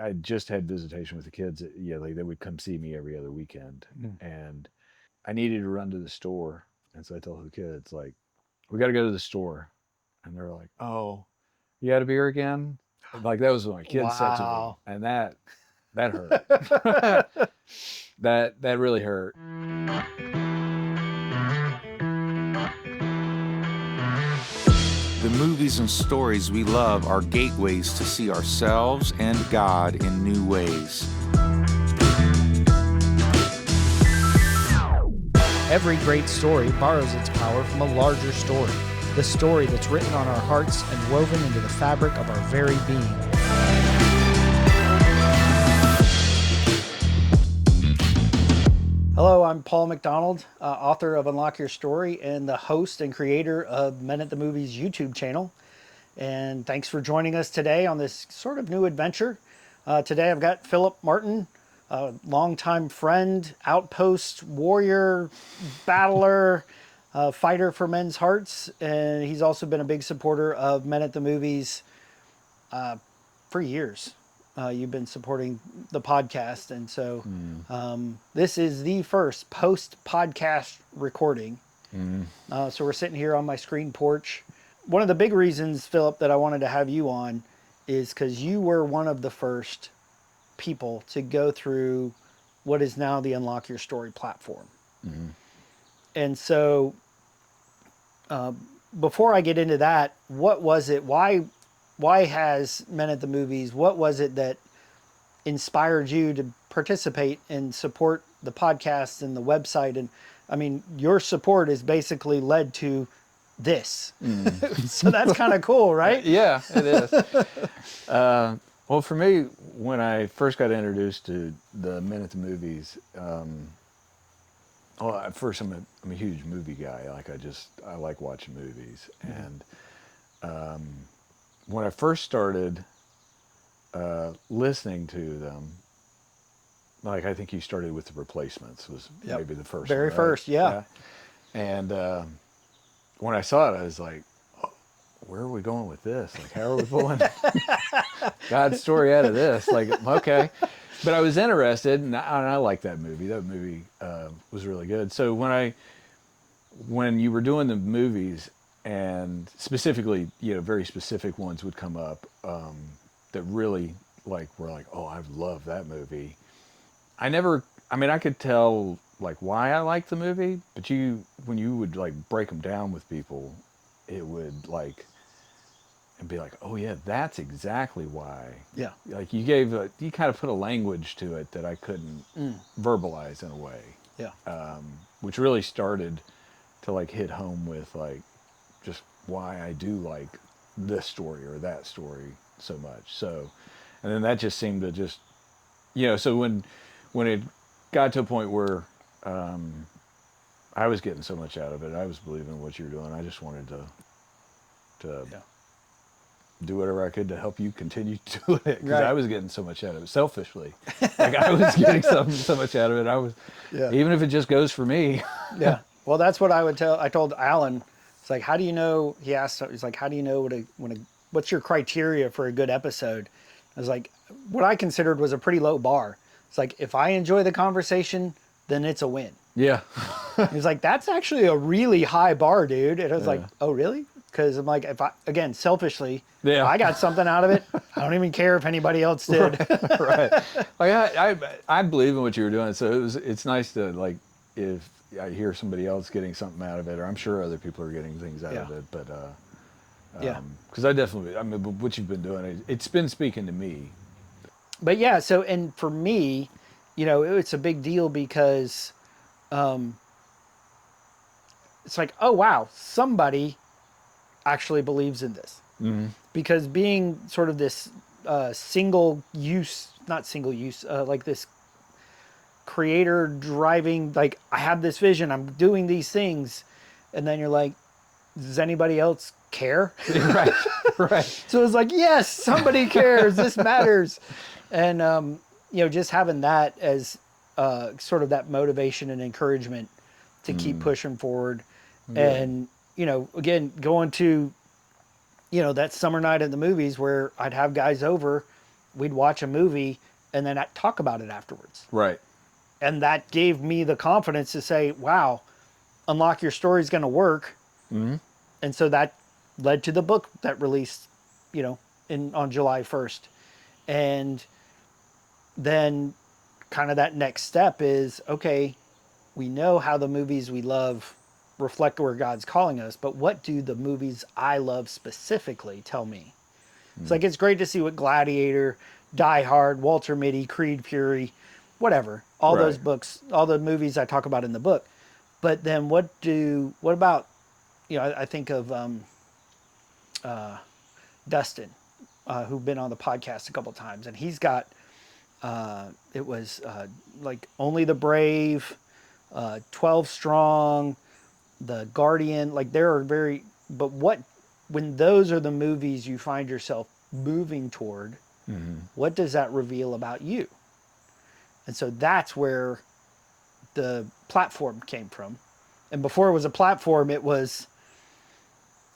I just had visitation with the kids. Like they would come see me every other weekend, and I needed to run to the store, and so I told the kids like, we got to go to the store, and they're like, oh, you had a beer again? Like that was what my kids said to me, Wow. and that hurt. That really hurt. The movies and stories we love are gateways to see ourselves and God in new ways. Every great story borrows its power from a larger story, the story that's written on our hearts and woven into the fabric of our very being. Hello, I'm Paul McDonald, author of Unlock Your Story and the host and creator of Men at the Movies YouTube channel. And thanks for joining us today on this sort of new adventure. Today I've got Phillip Martin, a longtime friend, Outpost warrior, battler, fighter for men's hearts. And he's also been a big supporter of Men at the Movies for years. You've been supporting the podcast. And so this is the first post-podcast recording. So we're sitting here on my screen porch. One of the big reasons, Phillip, that I wanted to have you on is because you were one of the first people to go through what is now the Unlock Your Story platform. And so before I get into that, what was it? Why has Men at the Movies, what was it that inspired you to participate and support the podcast and the website? And I mean, your support has basically led to this. So that's kind of cool, right? Yeah, it is. Well, for me, when I first got introduced to the Men at the Movies, well, at first I'm a huge movie guy. Like I like watching movies, and when I first started listening to them, like I think you started with The Replacements was maybe the first Very one, right? first, yeah. And when I saw it, I was like, oh, where are we going with this? Like, how are we pulling God's story out of this? Like, okay. But I was interested, and I liked that movie. That movie was really good. So when you were doing the movies, and specifically, very specific ones would come up that really were like, oh, I love that movie. I could tell like why I liked the movie, but when you would like break them down with people, it would and be like, oh yeah, that's exactly why. Yeah. Like you kind of put a language to it that I couldn't verbalize in a way. Yeah. Which really started to like hit home with like just why I do like this story or that story so much. So, and then that just seemed to just, so when it got to a point where I was getting so much out of it, I was believing what you were doing. I just wanted to do whatever I could to help you continue doing it, because Right. I was getting so much out of it selfishly. Like I was getting so much out of it. I was, even if it just goes for me. Yeah. Well, that's what I told Alan. It's like, how do you know? He asked. He's like, how do you know what's your criteria for a good episode? I was like, what I considered was a pretty low bar. It's like, if I enjoy the conversation, then it's a win. Yeah. He's like, that's actually a really high bar, dude. And I was like, oh, really? Because I'm like, again, selfishly, if I got something out of it, I don't even care if anybody else did. Right. Like I believe in what you were doing, so it's nice to like if I hear somebody else getting something out of it, or I'm sure other people are getting things out of it, but because what you've been doing, it's been speaking to me. But yeah, so, and for me, it's a big deal because it's like, oh wow, somebody actually believes in this. Because being sort of this not single use, like this creator driving, like I have this vision, I'm doing these things, and then you're like, does anybody else care? Right. So it's like, yes, somebody cares. This matters. And just having that as sort of that motivation and encouragement to keep pushing forward. And again, going to that summer night at the movies where I'd have guys over we'd watch a movie and then talk about it afterwards. Right. And that gave me the confidence to say, wow, Unlock Your Story is going to work. Mm-hmm. And so that led to the book that released, on July 1st. And then kind of that next step is, okay, we know how the movies we love reflect where God's calling us, but what do the movies I love specifically tell me? It's like, it's great to see what Gladiator, Die Hard, Walter Mitty, Creed, Fury, whatever, all those Right. books, all the movies I talk about in the book. But then what about, I think of Dustin, who've been on the podcast a couple times, and he's got, it was like Only the Brave, 12 Strong, The Guardian, like there are but when those are the movies you find yourself moving toward, what does that reveal about you? And so that's where the platform came from. And before it was a platform, it was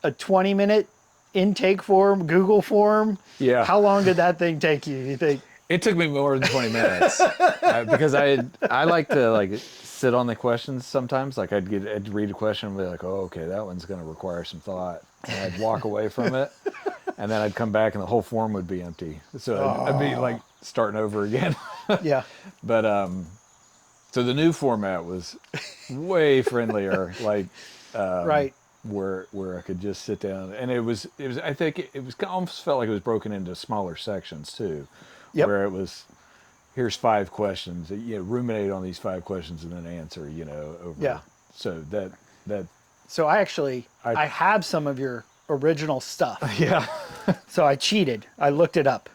a 20-minute intake form, Google form. Yeah. How long did that thing take you think? It took me more than 20 minutes because I like to sit on the questions sometimes. Like I'd read a question and be like, oh, okay, that one's going to require some thought. And I'd walk away from it, and then I'd come back and the whole form would be empty. So I'd be like starting over again. Yeah. But so the new format was way friendlier, Right. where I could just sit down, and it was I think it was almost felt like it was broken into smaller sections too. Yep. Where it was, here's 5 questions, ruminate on these 5 questions and then answer, over. Yeah. So that So I have some of your original stuff. yeah. So I cheated. I looked it up.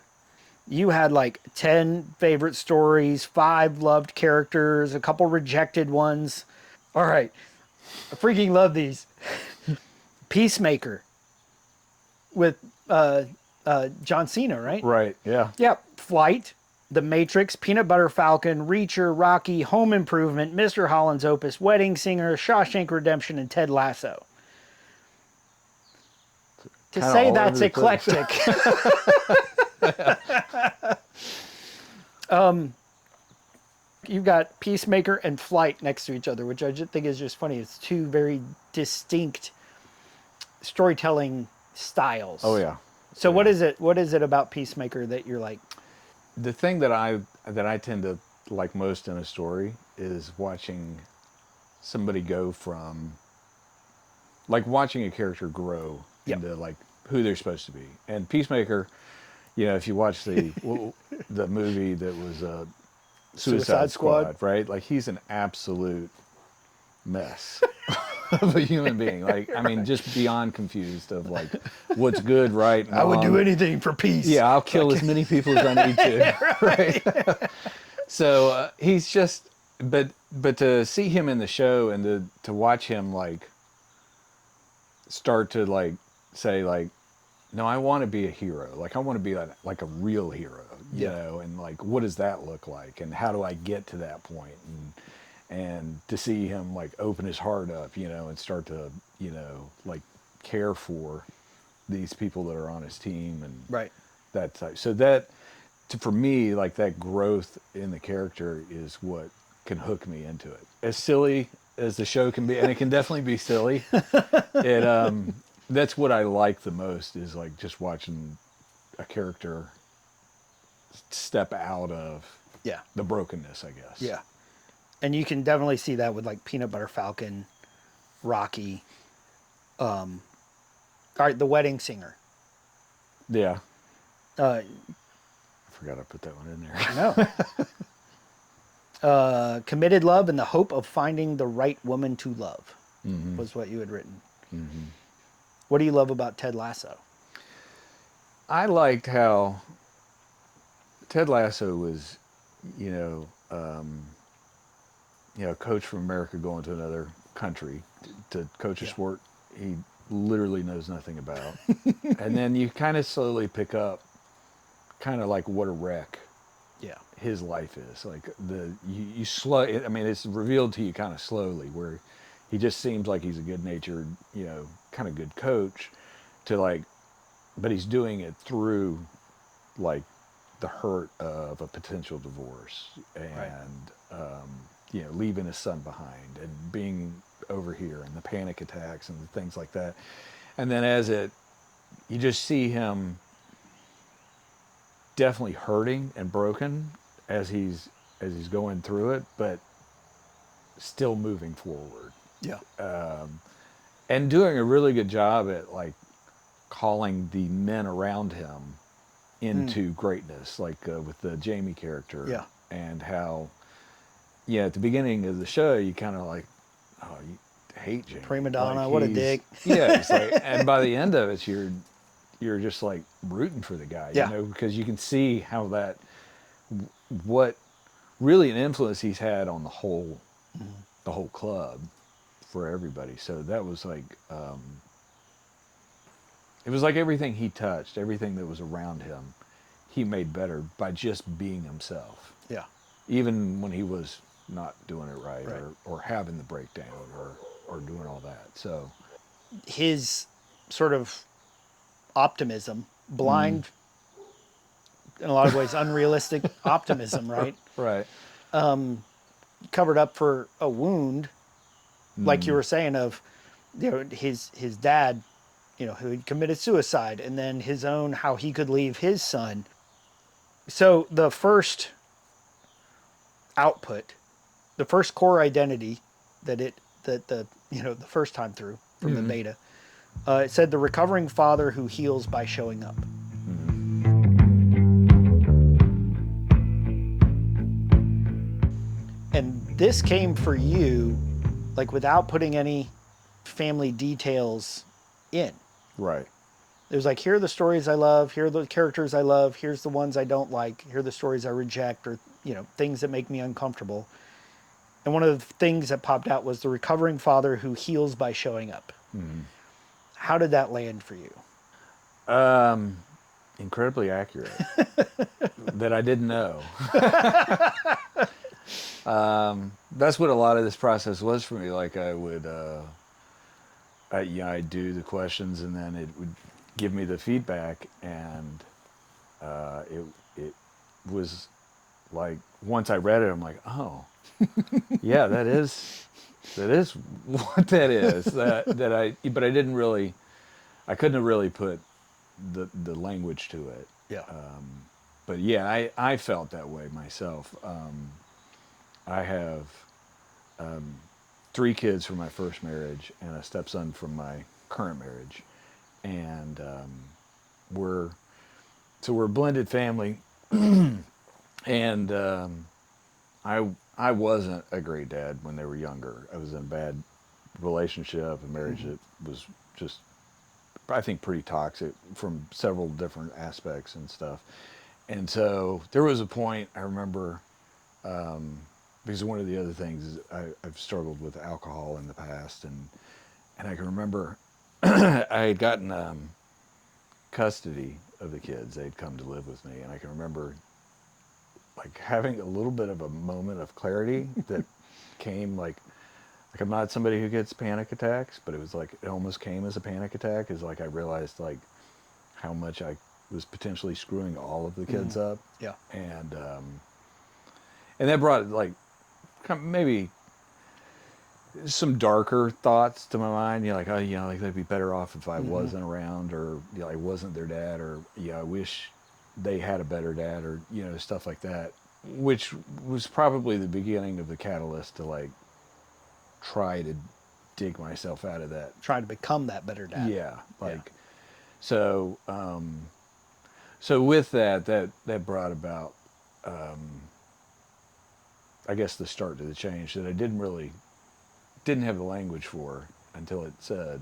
You had like 10 favorite stories, 5 loved characters, a couple rejected ones. All right. I freaking love these. Peacemaker with John Cena, right? Right. Yeah. Yep. Flight, The Matrix, Peanut Butter Falcon, Reacher, Rocky, Home Improvement, Mr. Holland's Opus, Wedding Singer, Shawshank Redemption, and Ted Lasso. To Kinda say all that's over the place. eclectic. You've got Peacemaker and Flight next to each other, which I just think is just funny. It's 2 very distinct storytelling styles. Oh yeah. So what is it? What is it about Peacemaker that you're like? The thing that I tend to like most in a story is watching somebody go from, like, watching a character grow Yep. into like who they're supposed to be. And Peacemaker, if you watch the the movie that was Suicide Squad, right? Like, he's an absolute mess of a human being. Like, I mean, just beyond confused of like what's good, right? And I would do wrong. anything for peace. Yeah, I'll kill as many people as I need to. Right. So he's just, but to see him in the show and to watch him like start to like say like, no, I want to be a hero. Like, I want to be like a real hero, and like, what does that look like? And how do I get to that point? And to see him like open his heart up, and start to, like care for these people that are on his team and Right. that type. So that, for me, like, that growth in the character is what can hook me into it. As silly as the show can be, and it can definitely be silly, that's what I like the most, is like just watching a character step out of Yeah. the brokenness, I guess. Yeah. And you can definitely see that with like Peanut Butter Falcon, Rocky. All right, The Wedding Singer. Yeah. Uh, I forgot I put that one in there. I know. Committed Love and the Hope of Finding the Right Woman to Love was what you had written. Mm-hmm. What do you love about Ted Lasso? I liked how Ted Lasso was, a coach from America going to another country to coach a sport he literally knows nothing about. And then you kind of slowly pick up kind of like what a wreck Yeah. his life is. Like, you slow, I mean, it's revealed to you kind of slowly, where he just seems like he's a good-natured, kind of good coach, to like, but he's doing it through like the hurt of a potential divorce and leaving his son behind and being over here and the panic attacks and the things like that. And then you just see him definitely hurting and broken as he's going through it, but still moving forward. Yeah. And doing a really good job at like calling the men around him into greatness, like with the Jamie character. Yeah. And how, at the beginning of the show, you kind of like, oh, you hate Jamie. Prima donna, like what a dick. Yeah, it's like, and by the end of it, you're just like rooting for the guy, because you can see how what really an influence he's had on the whole club for everybody. So that was like, it was like everything he touched, everything that was around him, he made better by just being himself. Yeah. Even when he was not doing it right. Or having the breakdown or doing all that. So his sort of optimism, blind, in a lot of ways, unrealistic optimism, right? Right. Covered up for a wound, like you were saying, of his dad, who had committed suicide, and then his own, how he could leave his son. So the first output, the first core identity the first time through from the beta, it said the recovering father who heals by showing up. And this came for you, like without putting any family details in. Right. It was like, here are the stories I love, here are the characters I love, here's the ones I don't like, here are the stories I reject, or, things that make me uncomfortable. And one of the things that popped out was the recovering father who heals by showing up. How did that land for you? Incredibly accurate. That I didn't know. That's what a lot of this process was for me. Like I would, I'd do the questions and then it would give me the feedback, and it was like, once I read it, I'm like, oh, yeah, that is what that is. But I didn't really, I couldn't have really put the language to it. Yeah. But yeah, I felt that way myself. I have 3 kids from my first marriage and a stepson from my current marriage, and we're a blended family. And I wasn't a great dad when they were younger. I was in a bad relationship, a marriage that was just, I think, pretty toxic from several different aspects and stuff. And so there was a point, I remember, because one of the other things is I've struggled with alcohol in the past, and I can remember I had gotten custody of the kids. They'd come to live with me, and I can remember like having a little bit of a moment of clarity that came like I'm not somebody who gets panic attacks, but it was like, it almost came as a panic attack. Is like I realized like how much I was potentially screwing all of the kids up. Yeah. And that brought like maybe some darker thoughts to my mind. Like, oh, like they'd be better off if I wasn't around, or I wasn't their dad, or I wish they had a better dad, or stuff like that, which was probably the beginning of the catalyst to like try to dig myself out of that. Trying to become that better dad. Yeah. Like, so with that brought about, I guess, the start to the change that I didn't have the language for until it said,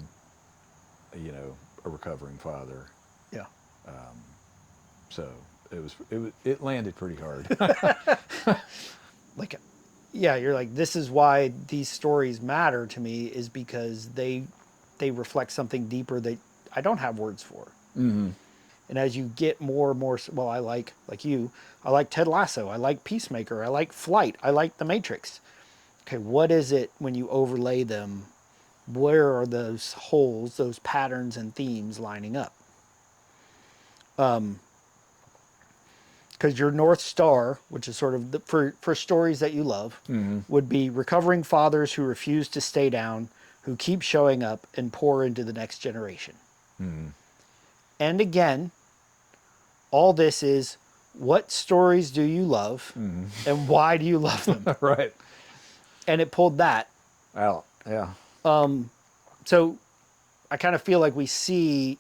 a recovering father. Yeah. So it landed pretty hard. Like, yeah, you're like, this is why these stories matter to me, is because they reflect something deeper that I don't have words for. Mm-hmm. And as you get more and more, well, I like Ted Lasso, I like Peacemaker, I like Flight, I like The Matrix. Okay, what is it when you overlay them? Where are those holes, those patterns and themes lining up? because your North Star, which is sort of for stories that you love, would be recovering fathers who refuse to stay down, who keep showing up and pour into the next generation. And again, all this is, what stories do you love and why do you love them? Right. And it pulled that. Out. Yeah. So I kind of feel like we see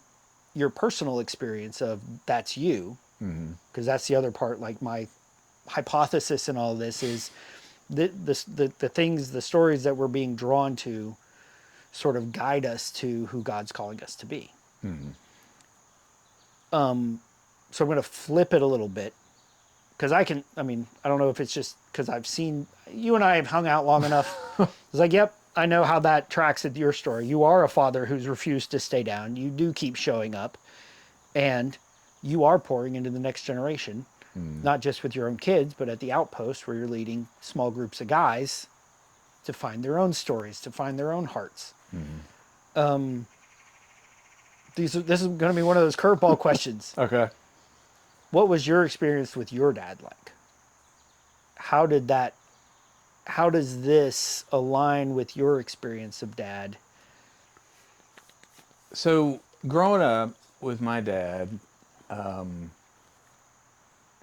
your personal experience of that's you, because that's the other part. Like my hypothesis in all of this is the things, the stories that we're being drawn to sort of guide us to who God's calling us to be. So I'm going to flip it a little bit, because I don't know if it's just because I've seen, you and I have hung out long enough. It's like, yep, I know how that tracks with your story. You are a father who's refused to stay down. You do keep showing up, and you are pouring into the next generation, not just with your own kids, but at the Outpost, where you're leading small groups of guys to find their own stories, to find their own hearts. This is going to be one of those curveball questions. Okay. What was your experience with your dad like? How does this align with your experience of dad? So growing up with my dad,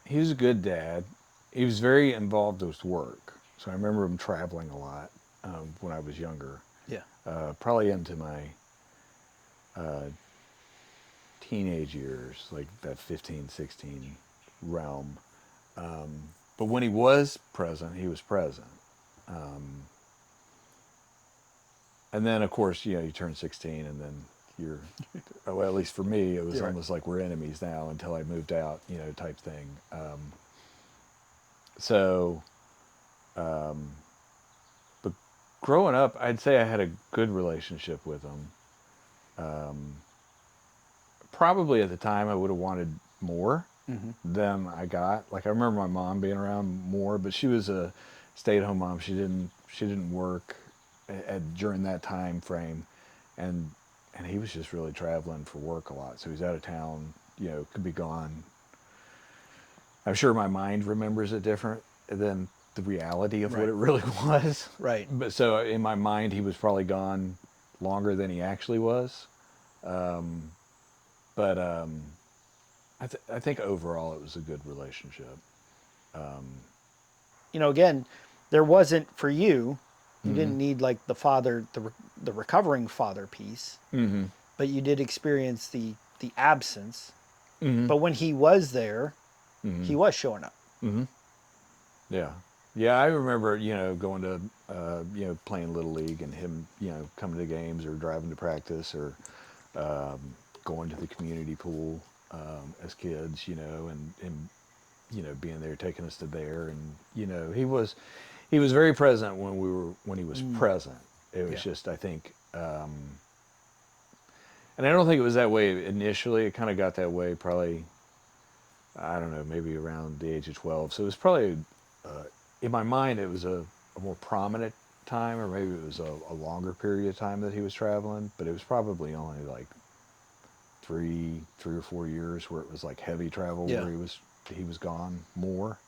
he was a good dad. He was very involved with work. So I remember him traveling a lot when I was younger. Yeah. Probably into my teenage years, like that 15, 16 realm. But when he was present, he was present. And then, of course, you turn 16 and then you're, well, at least for me, it was Yeah. almost like we're enemies now until I moved out, type thing. But growing up, I'd say I had a good relationship with him. Probably at the time I would have wanted more than I got. Like I remember my mom being around more, but she was a stay-at-home mom. She didn't work during that time frame, and he was just really traveling for work a lot. So he's out of town. Could be gone. I'm sure my mind remembers it different than the reality of what it really was. Right. But so in my mind, he was probably gone longer than he actually was. But I think overall it was a good relationship. Again, there wasn't for you. You didn't need like the father, the recovering father piece, but you did experience the absence. But when he was there, he was showing up. Yeah. Yeah, I remember, going to, playing Little League and him, coming to games or driving to practice or going to the community pool as kids, and being there, taking us to there. And, he was very present when he was present. It was just, I think, and I don't think it was that way initially. It kind of got that way probably, I don't know, maybe around the age of 12. So it was probably, in my mind, it was a more prominent time, or maybe it was a longer period of time that he was traveling, but it was probably only like three or 4 years where it was like heavy travel, where he was gone more.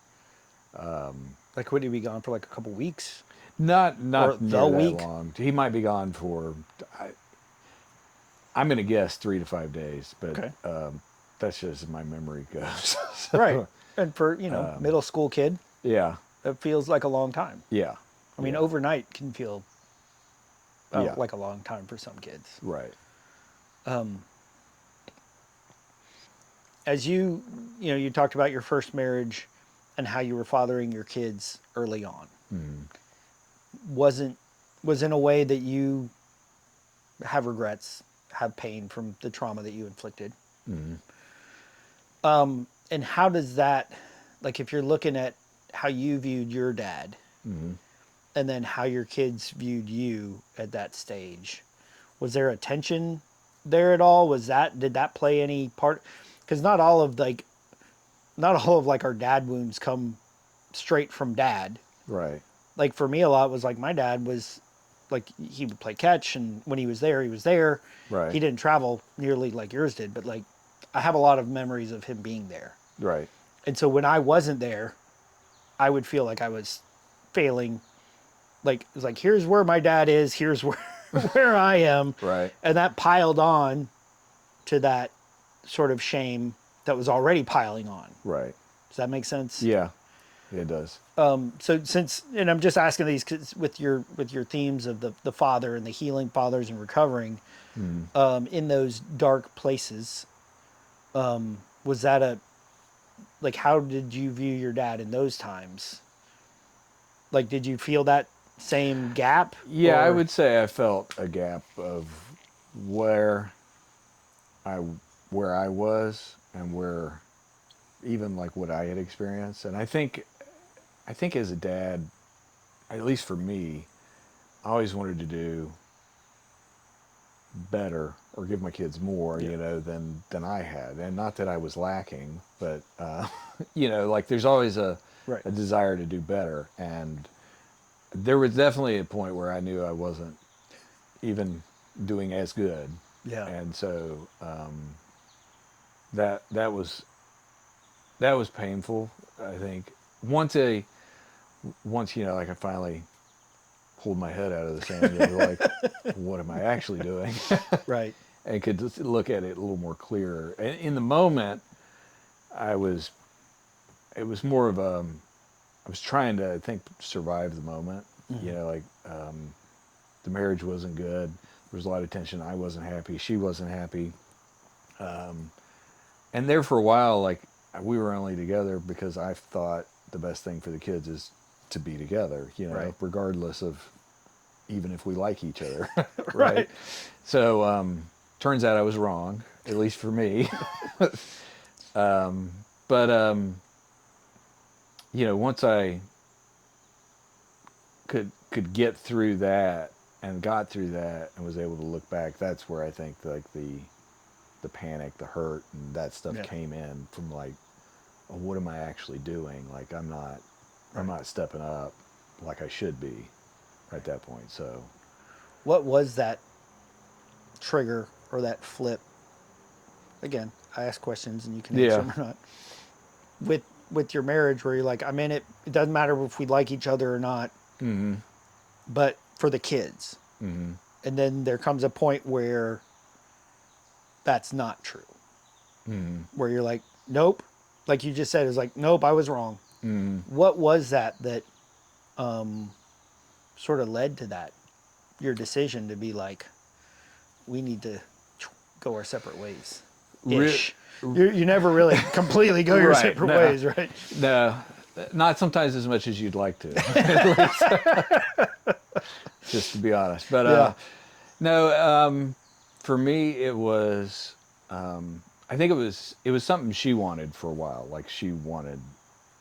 Like, would he be gone for like a couple weeks? Not Or the near that week? long. He might be gone for, I'm going to guess 3 to 5 days, but Okay. that's just as my memory goes. So, Right. And for, middle school kid, Yeah. it feels like a long time. Yeah. I mean, Yeah. overnight can feel Yeah. like a long time for some kids. Right. As you talked about your first marriage and how you were fathering your kids early on. Was in a way that you have regrets, have pain from the trauma that you inflicted. And how does that, like, if you're looking at how you viewed your dad, and then how your kids viewed you at that stage, was there a tension there at all? Did that play any part? Because not all of our dad wounds come straight from dad. Right. Like for me, a lot was like my dad was like, he would play catch, and when he was there, he was there. Right. He didn't travel nearly like yours did, but like I have a lot of memories of him being there. Right. And so when I wasn't there, I would feel like I was failing. Like, it was like, here's where my dad is, here's where, where I am. Right. And that piled on to that sort of shame that was already piling on. Right. Does that make sense? Yeah, it does. So since, and I'm just asking these 'cause with your themes of the father and the healing fathers and recovering, in those dark places, was that like, how did you view your dad in those times? Like, did you feel that same gap? Yeah, I or- would say I felt a gap of where I where I was and where even like what I had experienced. And I think as a dad, at least for me, I always wanted to do better or give my kids more, Yeah. you know, than I had. And not that I was lacking, but you know, like there's always Right. a desire to do better. And there was definitely a point where I knew I wasn't even doing as good. Yeah. And so that was painful. I think once you know, like I finally pulled my head out of the sand and was like, what am I actually doing? Right. And could just look at it a little more clearer. And in the moment, it was more of I was trying to, I think, survive the moment. You know, like the marriage wasn't good. There was a lot of tension. I wasn't happy. She wasn't happy. And there for a while, like we were only together because I thought the best thing for the kids is to be together, you know, Right. regardless of even if we like each other. right? Right. So turns out I was wrong, at least for me. But you know, once I could get through that and got through that and was able to look back, that's where I think like the panic, the hurt, and that stuff Yeah. came in from like, oh, what am I actually doing? Like I'm not stepping up like I should be at that point. So What was that trigger or that flip? Again, I ask questions and you can answer Yeah. them or not. With your marriage, where you're like, I'm in it. It doesn't matter if we like each other or not. Mm-hmm. But for the kids. Mm-hmm. And then there comes a point where that's not true. Mm-hmm. Where you're like, nope. Like you just said, it's like, nope, I was wrong. Mm-hmm. What was that sort of led to that? Your decision to be like, we need to go our separate ways. Ish. You never really completely go your Right, separate no. ways, right? No, not sometimes as much as you'd like to. Just to be honest. But Yeah. no, for me it was I think it was something she wanted for a while. Like she wanted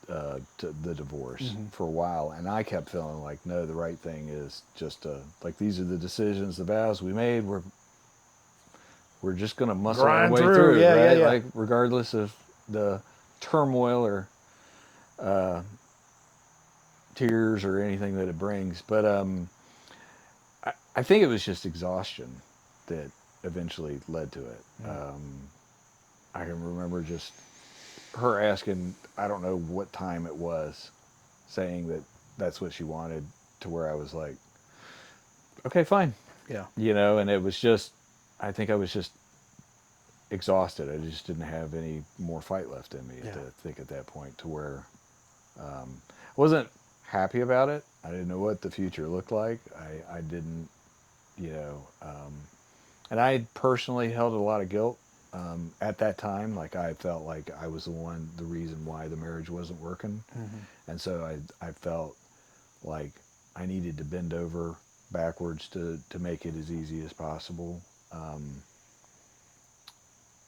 the divorce for a while, and I kept feeling like, no, the right thing is just like these are the decisions, the vows we made. We're just gonna muscle our Grind way through. through, Yeah, right? yeah, yeah. Like regardless of the turmoil or tears or anything that it brings. But I think it was just exhaustion that eventually led to it. I can remember just her asking, I don't know what time it was, saying that that's what she wanted, to where I was like, okay, fine. Yeah. You know, and it was just, I think I was just exhausted. I just didn't have any more fight left in me, Yeah. I think, at that point, to where I wasn't happy about it. I didn't know what the future looked like. I didn't, you know, and I personally held a lot of guilt at that time. Like I felt like I was the reason why the marriage wasn't working. And so I felt like I needed to bend over backwards to make it as easy as possible.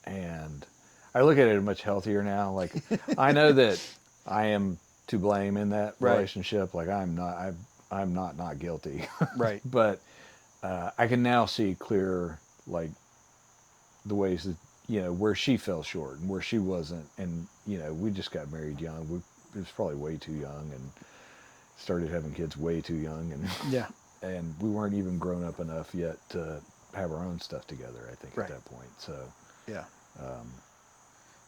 And I look at it much healthier now. Like I know that I am to blame in that Right. relationship. Like I'm not guilty. Right. But I can now see clearer, like the ways that, you know, where she fell short and where she wasn't. And, you know, we just got married young. It was probably way too young, and started having kids way too young. And Yeah. and we weren't even grown up enough yet to have our own stuff together, I think, Right. at that point. So, Yeah.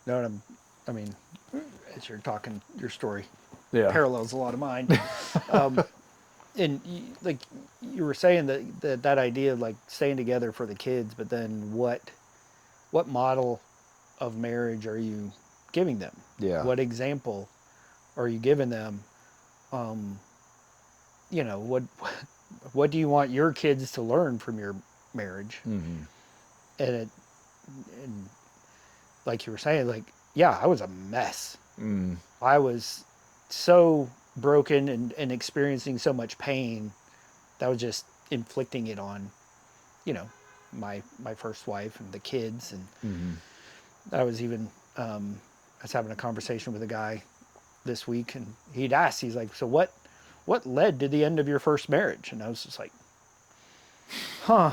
No, and I mean, as you're talking, your story Yeah. parallels a lot of mine. And like you were saying that idea of like staying together for the kids, but then what model of marriage are you giving them? Yeah. What example are you giving them? You know, what do you want your kids to learn from your marriage? Mm-hmm. And like you were saying, like, yeah, I was a mess. Mm. I was so broken and experiencing so much pain that was just inflicting it on, you know, my first wife and the kids. And Mm-hmm. I was even I was having a conversation with a guy this week, and he'd asked, he's like, so what led to the end of your first marriage? And I was just like, huh.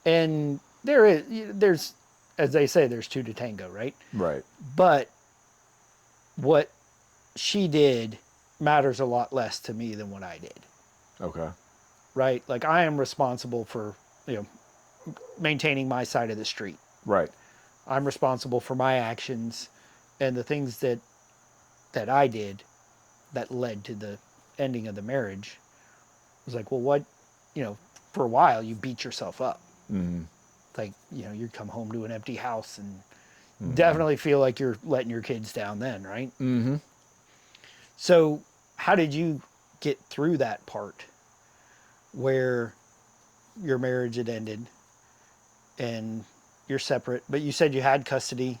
And there's, as they say, there's two to tango, right? Right. But what she did matters a lot less to me than what I did, Okay. right? Like, I am responsible for, you know, maintaining my side of the street. Right. I'm responsible for my actions and the things that I did that led to the ending of the marriage. It was like, well, what, you know, for a while you beat yourself up. Mm-hmm. Like, you know, you'd come home to an empty house and Mm-hmm. definitely feel like you're letting your kids down then, right? Mm-hmm. So how did you get through that part where your marriage had ended and you're separate, but you said you had custody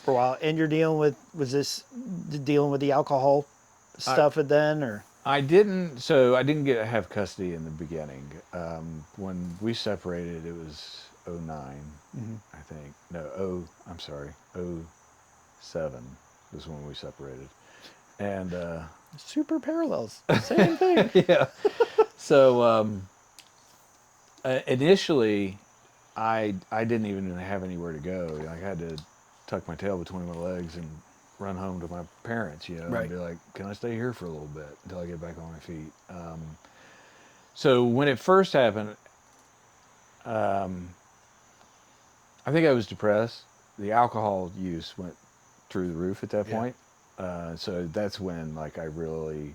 for a while, and you're dealing with, was this dealing with the alcohol stuff then, or? I didn't have custody in the beginning. When we separated, it was '09, I think. No, I'm sorry, '07 was when we separated. And Super parallels, same thing. yeah. So initially, I didn't even have anywhere to go. Like, I had to tuck my tail between my legs and run home to my parents, you know, Right. and be like, "Can I stay here for a little bit until I get back on my feet?" So when it first happened, I think I was depressed. The alcohol use went through the roof at that Yeah. point. So that's when, like, I really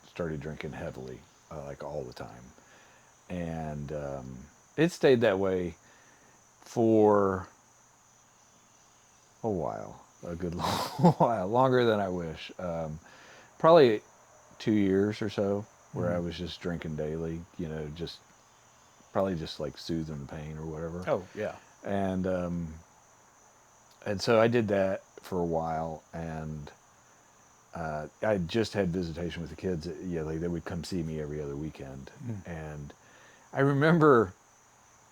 started drinking heavily, like all the time, and it stayed that way for a while, a good long while, longer than I wish. Probably 2 years or so, where I was just drinking daily. You know, just probably just like soothing the pain or whatever. Oh, yeah. And so I did that for a while, and I just had visitation with the kids. Yeah, like, they would come see me every other weekend, and I remember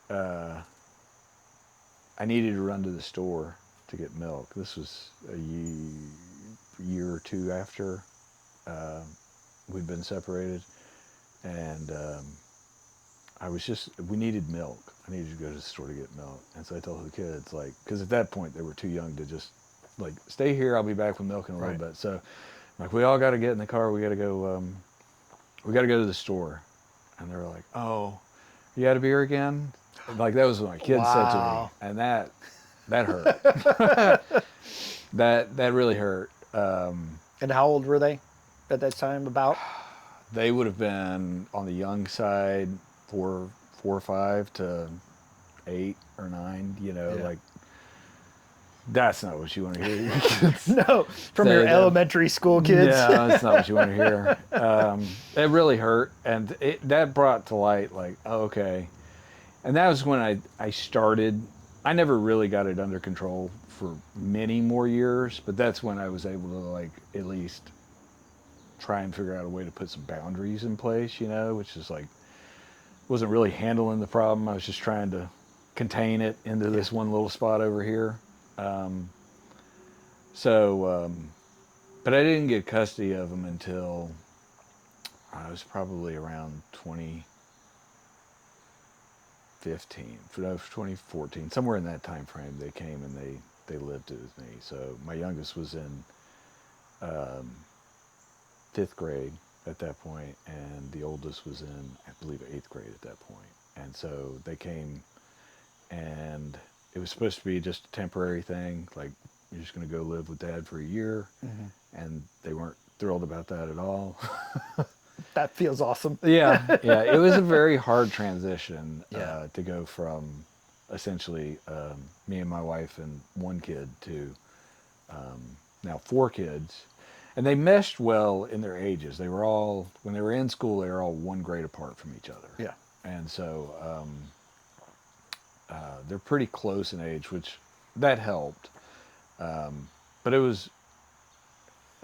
I needed to run to the store to get milk. This was a year or two after we'd been separated, and we needed milk. I needed to go to the store to get milk. And so I told the kids, like, because at that point they were too young to just, like, stay here, I'll be back with milk in a little bit. So, like, we all got to get in the car, we got to go to the store. And they were like, "Oh, you out of beer again?" Like, that was what my kids said to me. Wow. And that hurt. that really hurt. And how old were they at that time, about? They would have been on the young side, 4 or 5 to 8 or 9. You know, Yeah. like, that's not what you want to hear your kids No, from say your that. elementary school kids. No, that's not what you want to hear. It really hurt, and that brought to light, like, oh, okay. And that was when I started. I never really got it under control for many more years, but that's when I was able to, like, at least try and figure out a way to put some boundaries in place, you know, which is like, wasn't really handling the problem. I was just trying to contain it into this one little spot over here. But I didn't get custody of them until I was probably around 2015, 2014, somewhere in that time frame. They came and they lived with me. So my youngest was in 5th grade at that point, and the oldest was in, I believe, 8th grade at that point. And so they came, and it was supposed to be just a temporary thing, like you're just going to go live with Dad for a year. And they weren't thrilled about that at all. That feels awesome. Yeah. It was a very hard transition Yeah. to go from essentially me and my wife and one kid to now 4 kids. And they meshed well in their ages. They were all, when they were in school, they were all 1 grade apart from each other. Yeah. And so they're pretty close in age, which that helped. But there was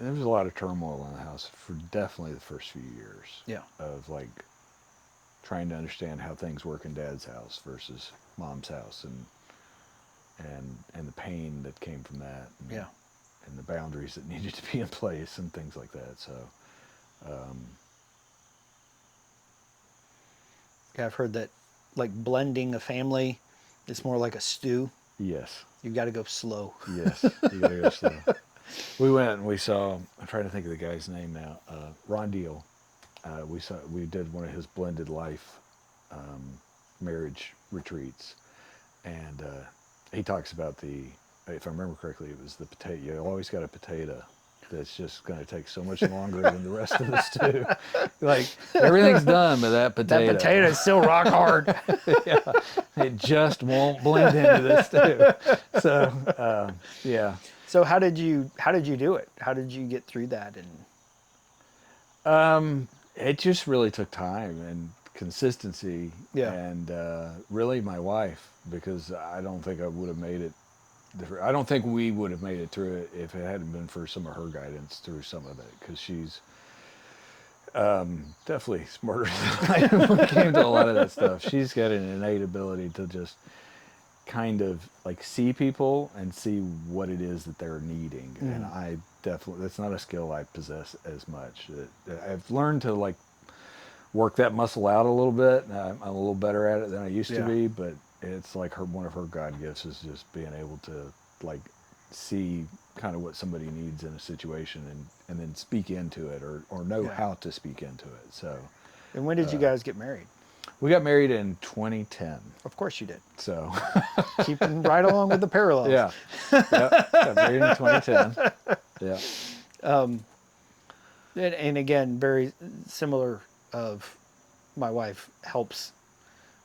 a lot of turmoil in the house for definitely the first few years. Yeah. Of like trying to understand how things work in Dad's house versus Mom's house, and the pain that came from that. And, Yeah. and the boundaries that needed to be in place and things like that. So, Yeah, I've heard that like blending a family is more like a stew. yes. You got to go slow. Yes, you gotta go slow. We went and we saw, I'm trying to think of the guy's name now, Ron Deal. We did one of his blended life marriage retreats. And he talks about if I remember correctly, it was the potato. You always got a potato that's just going to take so much longer than the rest of the stew. Like, everything's done with that potato. That potato is still rock hard. Yeah, it just won't blend into this stew. So, yeah. So how did you do it? How did you get through that? And It just really took time and consistency. Yeah. And really my wife, because I don't think I would have made it. I don't think we would have made it through it if it hadn't been for some of her guidance through some of it, because she's definitely smarter than I am when it came to a lot of that stuff. She's got an innate ability to just kind of like see people and see what it is that they're needing. And I definitely, that's not a skill I possess as much. I've learned to like work that muscle out a little bit, and I'm a little better at it than I used to be, but it's like one of her God gifts is just being able to like see kind of what somebody needs in a situation and then speak into it or know how to speak into it. So. And when did you guys get married? We got married in 2010. Of course you did. So. Keeping right along with the parallels. Yeah. Yep. Got married in 2010. Yeah. And again, very similar of my wife helps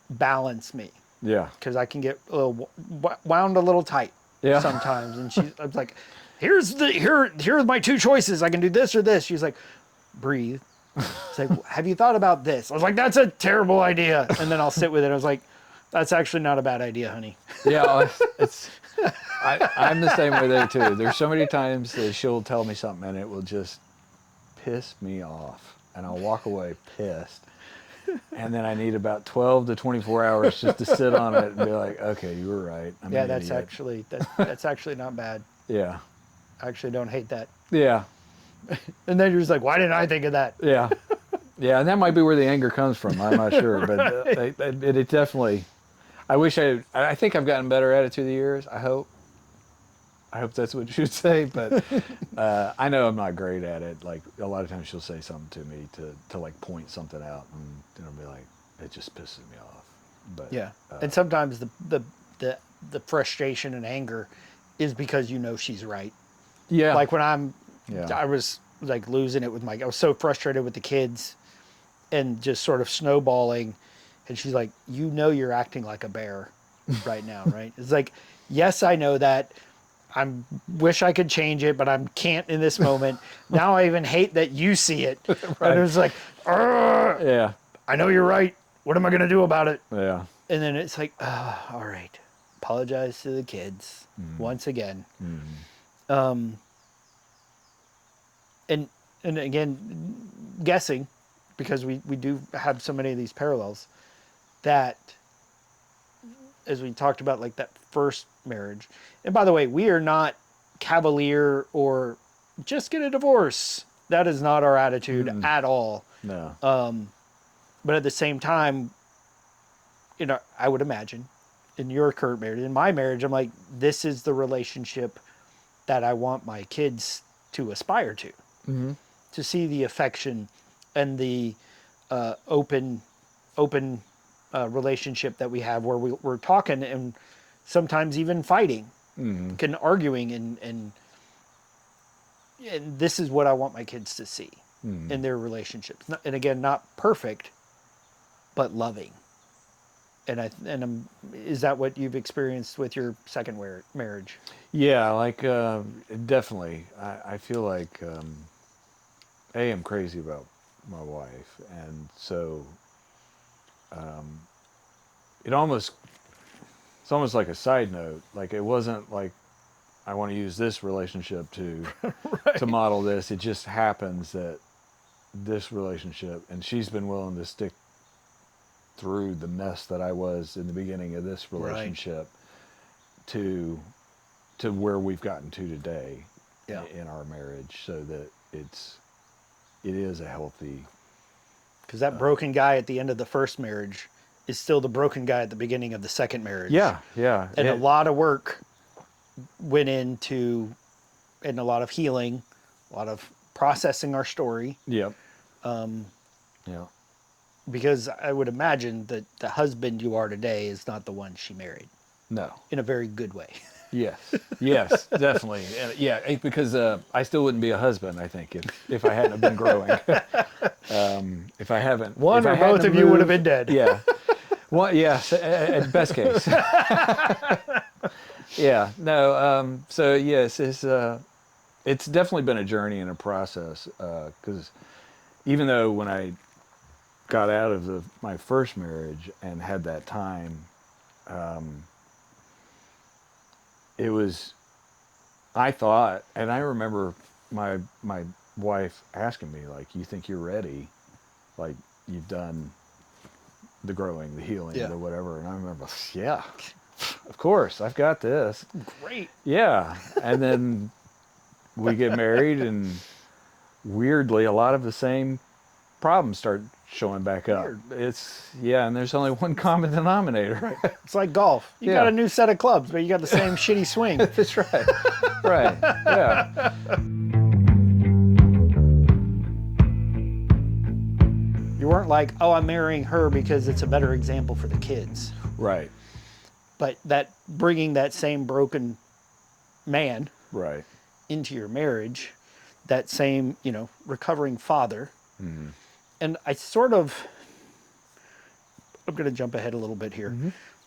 balance me. Yeah. Because I can get a little wound a little tight sometimes. And I was like, here are my 2 choices. I can do this or this. She's like, breathe. It's like, have you thought about this? I was like, that's a terrible idea. And then I'll sit with it. I was like, that's actually not a bad idea, honey. Yeah, I'm the same way there too. There's so many times that she'll tell me something and it will just piss me off, and I'll walk away pissed. And then I need about 12 to 24 hours just to sit on it and be like, okay, you were right. That's actually not bad. Yeah. I actually don't hate that. Yeah. And then you're just like, why didn't I think of that? Yeah. Yeah, and that might be where the anger comes from. I'm not sure, but it definitely. I think I've gotten better at it through the years. I hope that's what you would say, but I know I'm not great at it. Like a lot of times she'll say something to me to like point something out, and I'll be like, it just pisses me off. But yeah, and sometimes the frustration and anger is because you know she's right. Yeah. Like when I was like losing it with I was so frustrated with the kids and just sort of snowballing. And she's like, you know, you're acting like a bear right now, right? It's like, yes, I know that. I wish I could change it, but I can't in this moment. Now I even hate that you see it. Right. And it's like, yeah, I know you're right. What am I going to do about it? Yeah. And then it's like, all right. Apologize to the kids once again. And again, guessing, because we do have so many of these parallels, that as we talked about, like that first marriage. And by the way, we are not cavalier or just get a divorce. That is not our attitude at all. No. But at the same time, I would imagine in your current marriage, in my marriage, I'm like, this is the relationship that I want my kids to aspire to. Mm-hmm. To see the affection and the open relationship that we have, where we're talking and sometimes even fighting can arguing and this is what I want my kids to see in their relationships. And again, not perfect, but loving. Is that what you've experienced with your second marriage? Yeah, like definitely. I feel like I'm crazy about my wife, and so it's almost like a side note. Like it wasn't like I want to use this relationship to to model this. It just happens that this relationship, and she's been willing to stick through the mess that I was in the beginning of this relationship to where we've gotten to today in our marriage, so that it is a healthy. Because that broken guy at the end of the first marriage is still the broken guy at the beginning of the second marriage. Yeah. And a lot of work went into, and a lot of healing, a lot of processing our story. Yep. Yeah. Because I would imagine that the husband you are today is not the one she married. No. In a very good way. Yes, definitely. Yeah, because I still wouldn't be a husband, I think, if I hadn't been growing. If I haven't, one if or I hadn't both of you would have been dead. Yeah. Well, yes, at best case. Yeah. No. So yes, it's definitely been a journey and a process. Because even though when I got out of my first marriage and had that time, it was, I thought, and I remember my wife asking me, like, you think you're ready? Like, you've done the growing, the healing, the whatever. And I remember, yeah, of course, I've got this. Great. Yeah. And then we get married, and weirdly, a lot of the same problems start showing back up. And there's only one common denominator. Right. It's like golf. You got a new set of clubs, but you got the same shitty swing. That's right. Right. Yeah. You weren't like, oh, I'm marrying her because it's a better example for the kids. Right. But that bringing that same broken man into your marriage, that same, recovering father. Mm-hmm. And I'm going to jump ahead a little bit here.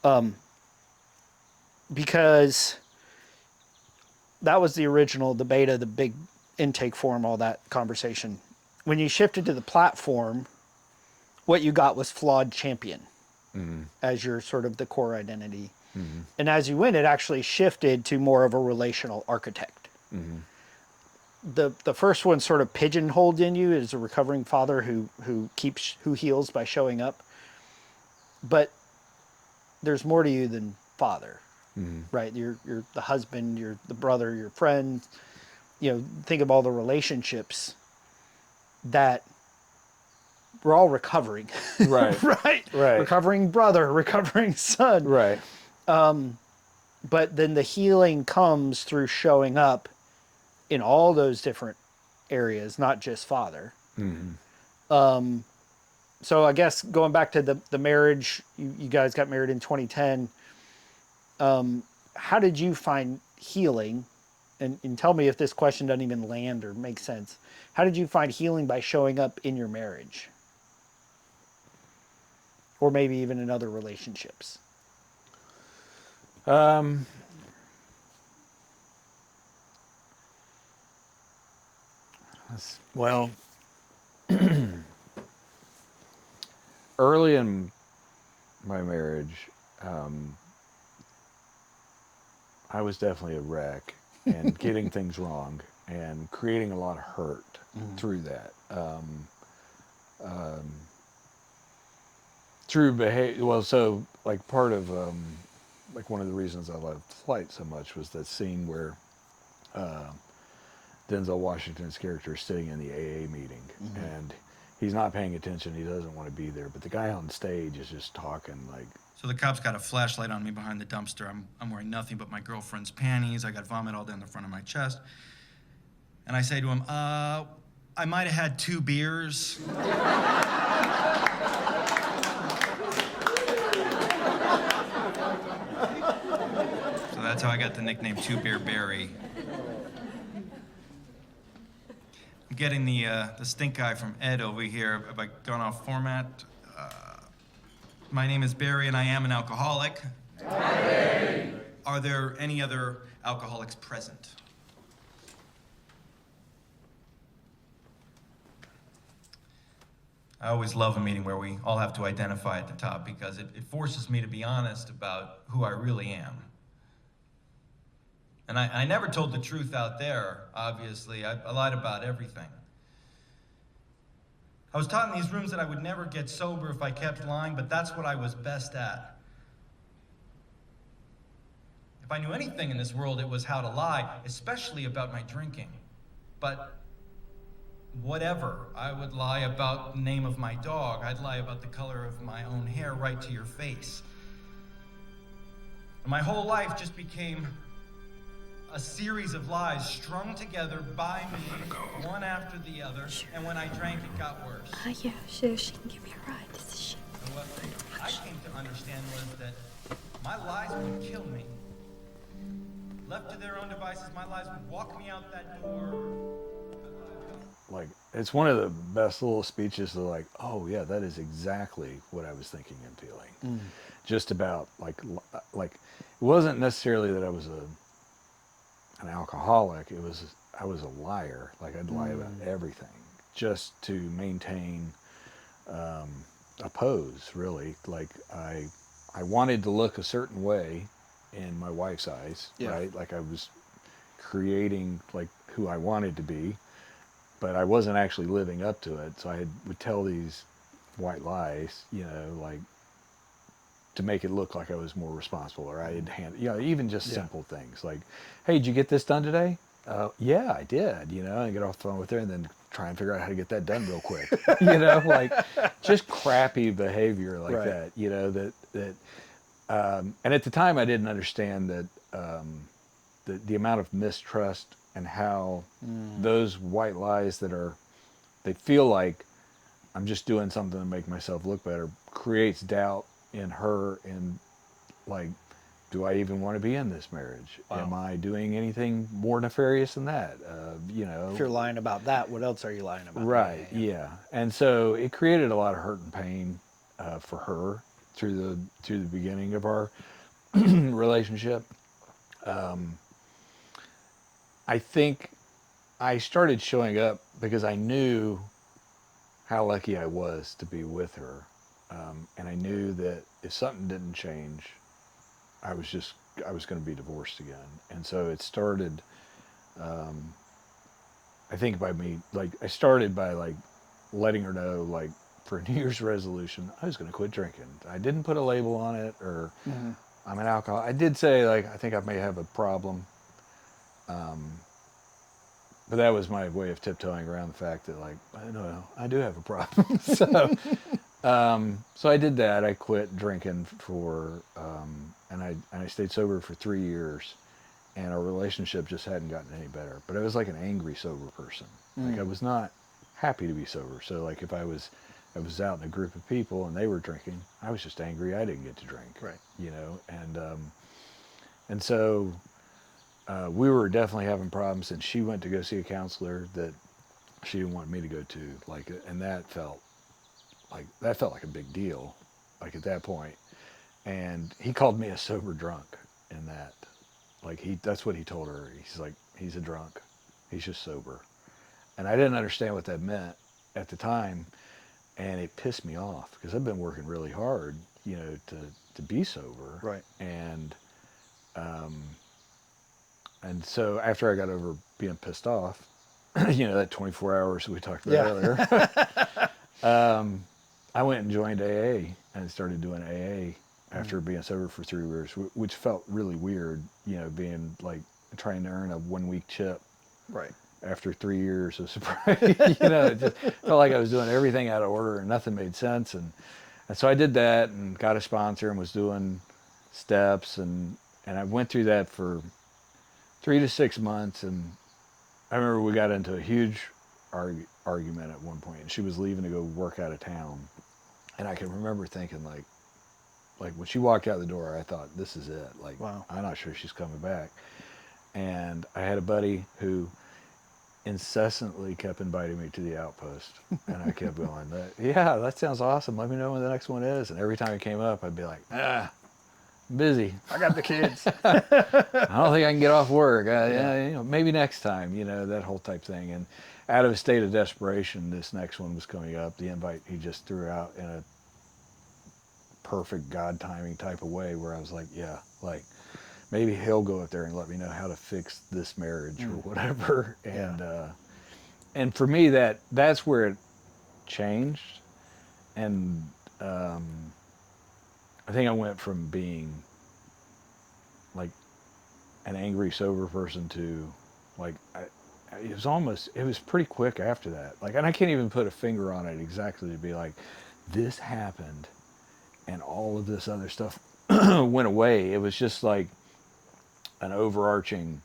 Mm-hmm. Because that was the original, the beta, the big intake form, all that conversation. When you shifted to the platform, what you got was flawed champion as your sort of the core identity. Mm-hmm. And as you went, it actually shifted to more of a relational architect. Mm-hmm. The first one sort of pigeonholed in you as a recovering father who heals by showing up. But there's more to you than father, right? You're the husband, you're the brother, your friend. Think of all the relationships that we're all recovering. Right. Right. Recovering brother, recovering son. Right. But then the healing comes through showing up in all those different areas, not just father. Mm-hmm. So I guess going back to the marriage, you guys got married in 2010. How did you find healing? And tell me if this question doesn't even land or make sense. How did you find healing by showing up in your marriage? Or maybe even in other relationships? Well, early in my marriage, I was definitely a wreck and getting things wrong and creating a lot of hurt through that. Through behavior. Well, so like part of like one of the reasons I loved Flight so much was that scene where Denzel Washington's character is sitting in the AA meeting and he's not paying attention. He doesn't want to be there, but the guy on stage is just talking like. So the cop's got a flashlight on me behind the dumpster. I'm wearing nothing but my girlfriend's panties. I got vomit all down the front of my chest. And I say to him, I might have had 2 beers. So that's That's how I got the nickname Two Bear Barry. I'm getting the stink eye from Ed over here. Have I gone off format? My name is Barry, and I am an alcoholic. Hi. Are there any other alcoholics present? I always love a meeting where we all have to identify at the top because it forces me to be honest about who I really am. And I never told the truth out there, obviously. I lied about everything. I was taught in these rooms that I would never get sober if I kept lying, but that's what I was best at. If I knew anything in this world, it was how to lie, especially about my drinking. But whatever, I would lie about the name of my dog. I'd lie about the color of my own hair right to your face. And my whole life just became a series of lies strung together by me, one after the other, and when I drank, it got worse. Yeah, sure, she can give me a ride. This is shit. And what I came to understand was that my lies would kill me. Left to their own devices, my lies would walk me out that door. Like, it's one of the best little speeches. Of like, oh yeah, that is exactly what I was thinking and feeling. Just about like it wasn't necessarily that I was an alcoholic. It was I was a liar. Like, I'd lie about everything just to maintain a pose, really. Like, I wanted to look a certain way in my wife's eyes, right? Like, I was creating like who I wanted to be, but I wasn't actually living up to it. So I would tell these white lies, like to make it look like I was more responsible, or I had even just simple things like, hey, did you get this done today? Yeah, I did, and get off the phone with her and then try and figure out how to get that done real quick, like just crappy behavior like that, and at the time I didn't understand that the amount of mistrust and how those white lies they feel like I'm just doing something to make myself look better, creates doubt in her, and like, do I even want to be in this marriage? Wow. Am I doing anything more nefarious than that? If you're lying about that, what else are you lying about? Right, yeah. And so it created a lot of hurt and pain for her through the beginning of our relationship. I think I started showing up because I knew how lucky I was to be with her. And I knew that if something didn't change, I was going to be divorced again. And so it started, I think I started by like letting her know, like, for a New Year's resolution, I was going to quit drinking. I didn't put a label on it, or I'm an alcoholic. I did say, like, I think I may have a problem. But that was my way of tiptoeing around the fact that, like, no, I do have a problem. So I did that. I quit drinking and I stayed sober for 3 years, and our relationship just hadn't gotten any better. But I was like an angry sober person. Like, I was not happy to be sober. So like, if I was out in a group of people and they were drinking, I was just angry I didn't get to drink. Right. And so we were definitely having problems, and she went to go see a counselor that she didn't want me to go to, like, and that felt like a big deal, like, at that point. And he called me a sober drunk in that. Like, that's what he told her. He's like, he's a drunk. He's just sober. And I didn't understand what that meant at the time, and it pissed me off because I've been working really hard, to be sober. Right. And so after I got over being pissed off, that 24 hours we talked about earlier, I went and joined AA and started doing AA after being sober for 3 years, which felt really weird, being like trying to earn a 1-week chip. Right. After 3 years of sobriety, it just felt like I was doing everything out of order and nothing made sense. And so I did that and got a sponsor and was doing steps, and I went through that for 3 to 6 months. And I remember we got into a huge argument at one point, and she was leaving to go work out of town. And I can remember thinking, like Like when she walked out the door, I thought, this is it. Like, Wow. I'm not sure she's coming back. And I had a buddy who incessantly kept inviting me to the Outpost. And I kept going, yeah, that sounds awesome. Let me know when the next one is. And every time it came up, I'd be like, I'm busy. I got the kids. I don't think I can get off work. Maybe next time, that whole type thing. And out of a state of desperation, this next one was coming up. The invite he just threw out in a perfect God timing type of way where I was like, yeah, like maybe he'll go up there and let me know how to fix this marriage or whatever. And for me, that's where it changed. And I think I went from being like an angry, sober person to like, it was pretty quick after that. Like, and I can't even put a finger on it exactly to be like, this happened and all of this other stuff went away. It was just like an overarching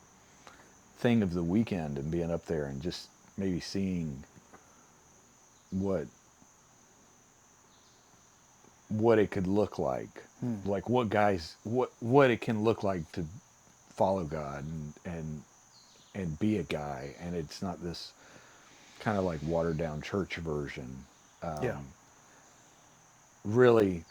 thing of the weekend and being up there and just maybe seeing what it could look like, like what it can look like to follow God and be a guy, and it's not this kind of like watered down church version. Really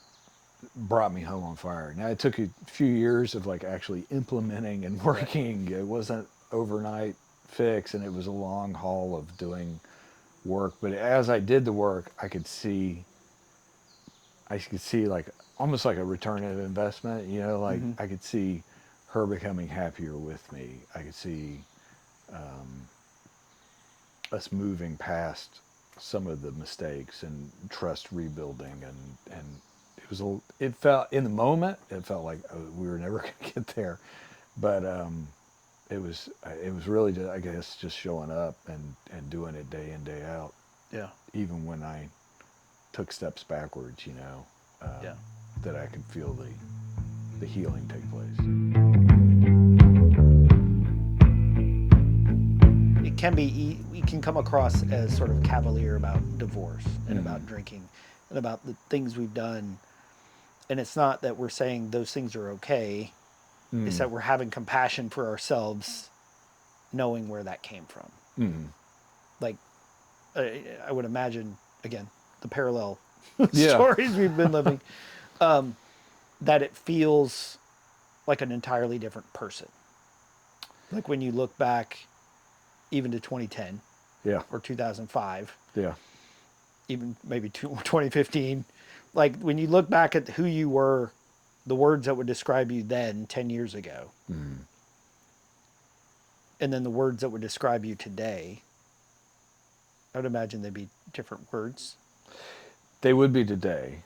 brought me home on fire. Now it took a few years of like actually implementing and working. It wasn't overnight fix, and it was a long haul of doing work. But as I did the work, I could see like almost like a return of investment. Like I could see her becoming happier with me. I could see us moving past some of the mistakes and trust rebuilding, and it felt in the moment, it felt like we were never going to get there, but it was really just, I guess, just showing up and doing it day in, day out. Yeah. Even when I took steps backwards, that I could feel the healing take place. We can come across as sort of cavalier about divorce and about drinking and about the things we've done. And it's not that we're saying those things are okay. It's that we're having compassion for ourselves, knowing where that came from. Like, I would imagine, again, the parallel stories we've been living, that it feels like an entirely different person. Like when you look back even to 2010 or 2005, even maybe 2015, like when you look back at who you were, the words that would describe you then 10 years ago, and then the words that would describe you today, I would imagine they'd be different words. They would be today.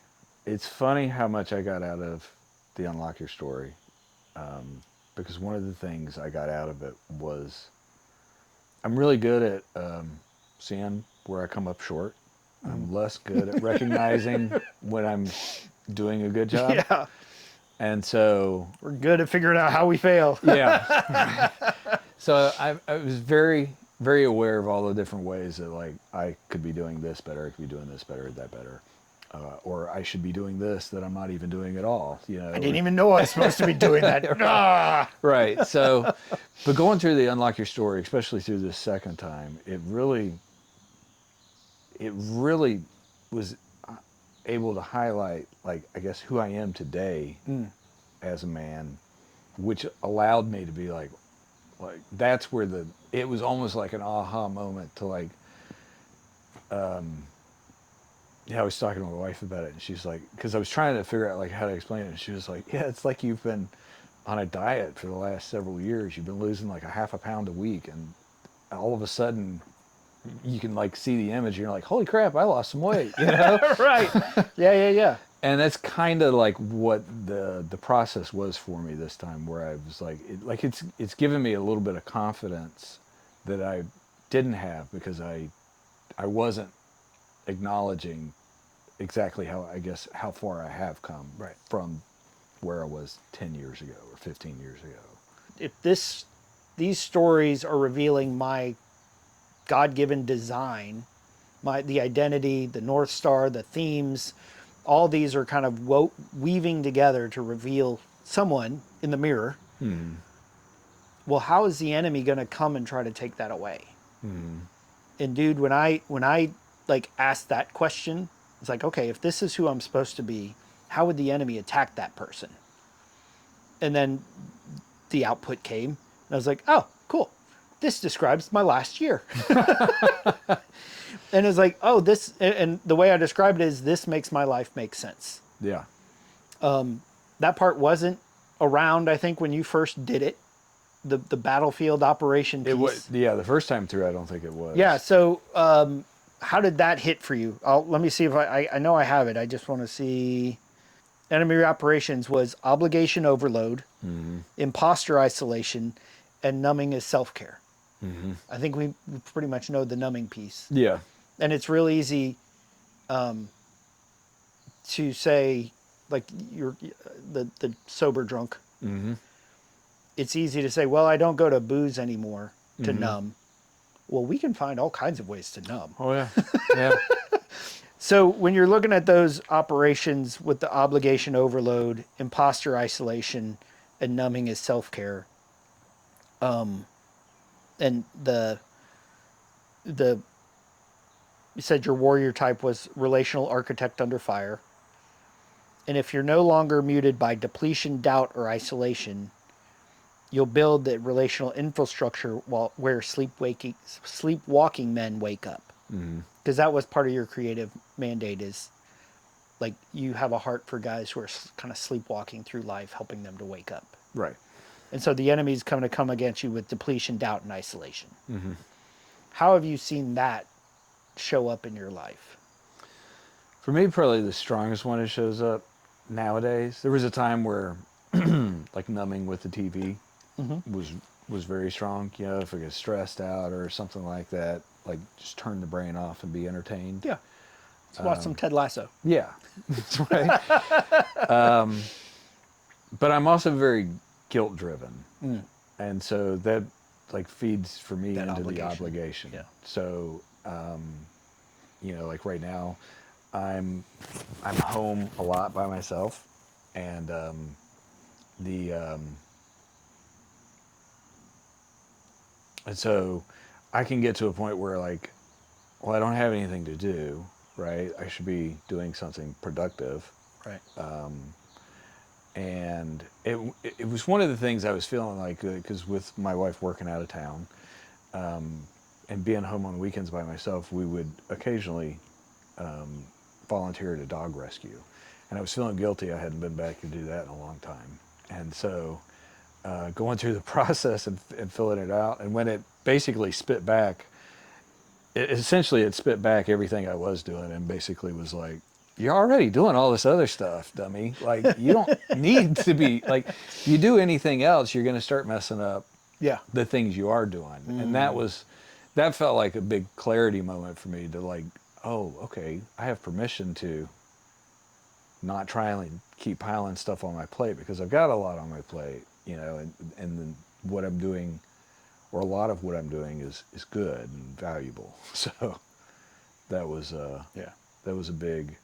It's funny how much I got out of the Unlock Your Story, because one of the things I got out of it was I'm really good at seeing where I come up short. I'm less good at recognizing when I'm doing a good job. Yeah. And so We're good at figuring out how we fail. yeah. So I was very, very aware of all the different ways that like I could be doing this better, I could be doing this better, that better. Or I should be doing this that I'm not even doing at all. I didn't even know I was supposed to be doing that. Right. So, but going through the Unlock Your Story, especially through this second time, it really was able to highlight, like, I guess, who I am today as a man, which allowed me to be like that's where it was almost like an aha moment to like, I was talking to my wife about it, and she's like, because I was trying to figure out like how to explain it, and she was like, yeah, it's like you've been on a diet for the last several years. You've been losing like a half a pound a week, and all of a sudden you can like see the image, and you're like, holy crap, I lost some weight, Right. Yeah. And that's kind of like what the process was for me this time, where I was like, it's given me a little bit of confidence that I didn't have, because I wasn't acknowledging exactly how far I have come from where I was 10 years ago or 15 years ago. If these stories are revealing my God-given design, the identity, the North Star, the themes, all these are kind of weaving together to reveal someone in the mirror. Well, how is the enemy going to come and try to take that away? And dude, when I like asked that question, it's like, okay, if this is who I'm supposed to be, how would the enemy attack that person? And then the output came, and I was like, oh, cool. This describes my last year. And it's like, oh, this, and the way I described it is, this makes my life make sense. Yeah. That part wasn't around, I think, when you first did it, the battlefield operation piece. It was, yeah, the first time through, I don't think it was. Yeah, so how did that hit for you? Let me see if I know I have it. I just want to see. Enemy operations was obligation overload, imposter isolation, and numbing is self-care. I think we pretty much know the numbing piece. Yeah. And it's real easy to say, like, you're the sober drunk. It's easy to say, well, I don't go to booze anymore to numb. Well, we can find all kinds of ways to numb. Oh, yeah. Yeah. So when you're looking at those operations with the obligation overload, imposter isolation, and numbing is self-care, and you said your warrior type was relational architect under fire. And if you're no longer muted by depletion, doubt, or isolation, you'll build the relational infrastructure where sleepwalking men wake up. Because that was part of your creative mandate, is like you have a heart for guys who are kind of sleepwalking through life, helping them to wake up. Right. And so the enemy's going to come against you with depletion, doubt, and isolation. How have you seen that show up in your life? For me, probably the strongest one that shows up nowadays. There was a time where, like, numbing with the TV was very strong. You know, if I get stressed out or something like that, like, just turn the brain off and be entertained. Yeah. Let's watch some Ted Lasso. Yeah, that's right. But I'm also very guilt-driven, and so that, like, feeds for me That into obligation. the obligation. Yeah. So, you know, like right now, I'm home a lot by myself, and and so I can get to a point where, like, well, I don't have anything to do, right? I should be doing something productive. Right. And it was one of the things I was feeling like, because with my wife working out of town, and being home on the weekends by myself, we would occasionally volunteer at a dog rescue. And I was feeling guilty I hadn't been back to do that in a long time. And so going through the process and filling it out, and when it basically spit back, it spit back everything I was doing, and basically was like, you're already doing all this other stuff, dummy. Like, you don't need to be, like, if you do anything else, you're going to start messing up the things you are doing. And that felt like a big clarity moment for me, to like, oh, okay, I have permission to not try and keep piling stuff on my plate, because I've got a lot on my plate, you know, and then what I'm doing, or a lot of what I'm doing, is good and valuable. So that was that was a big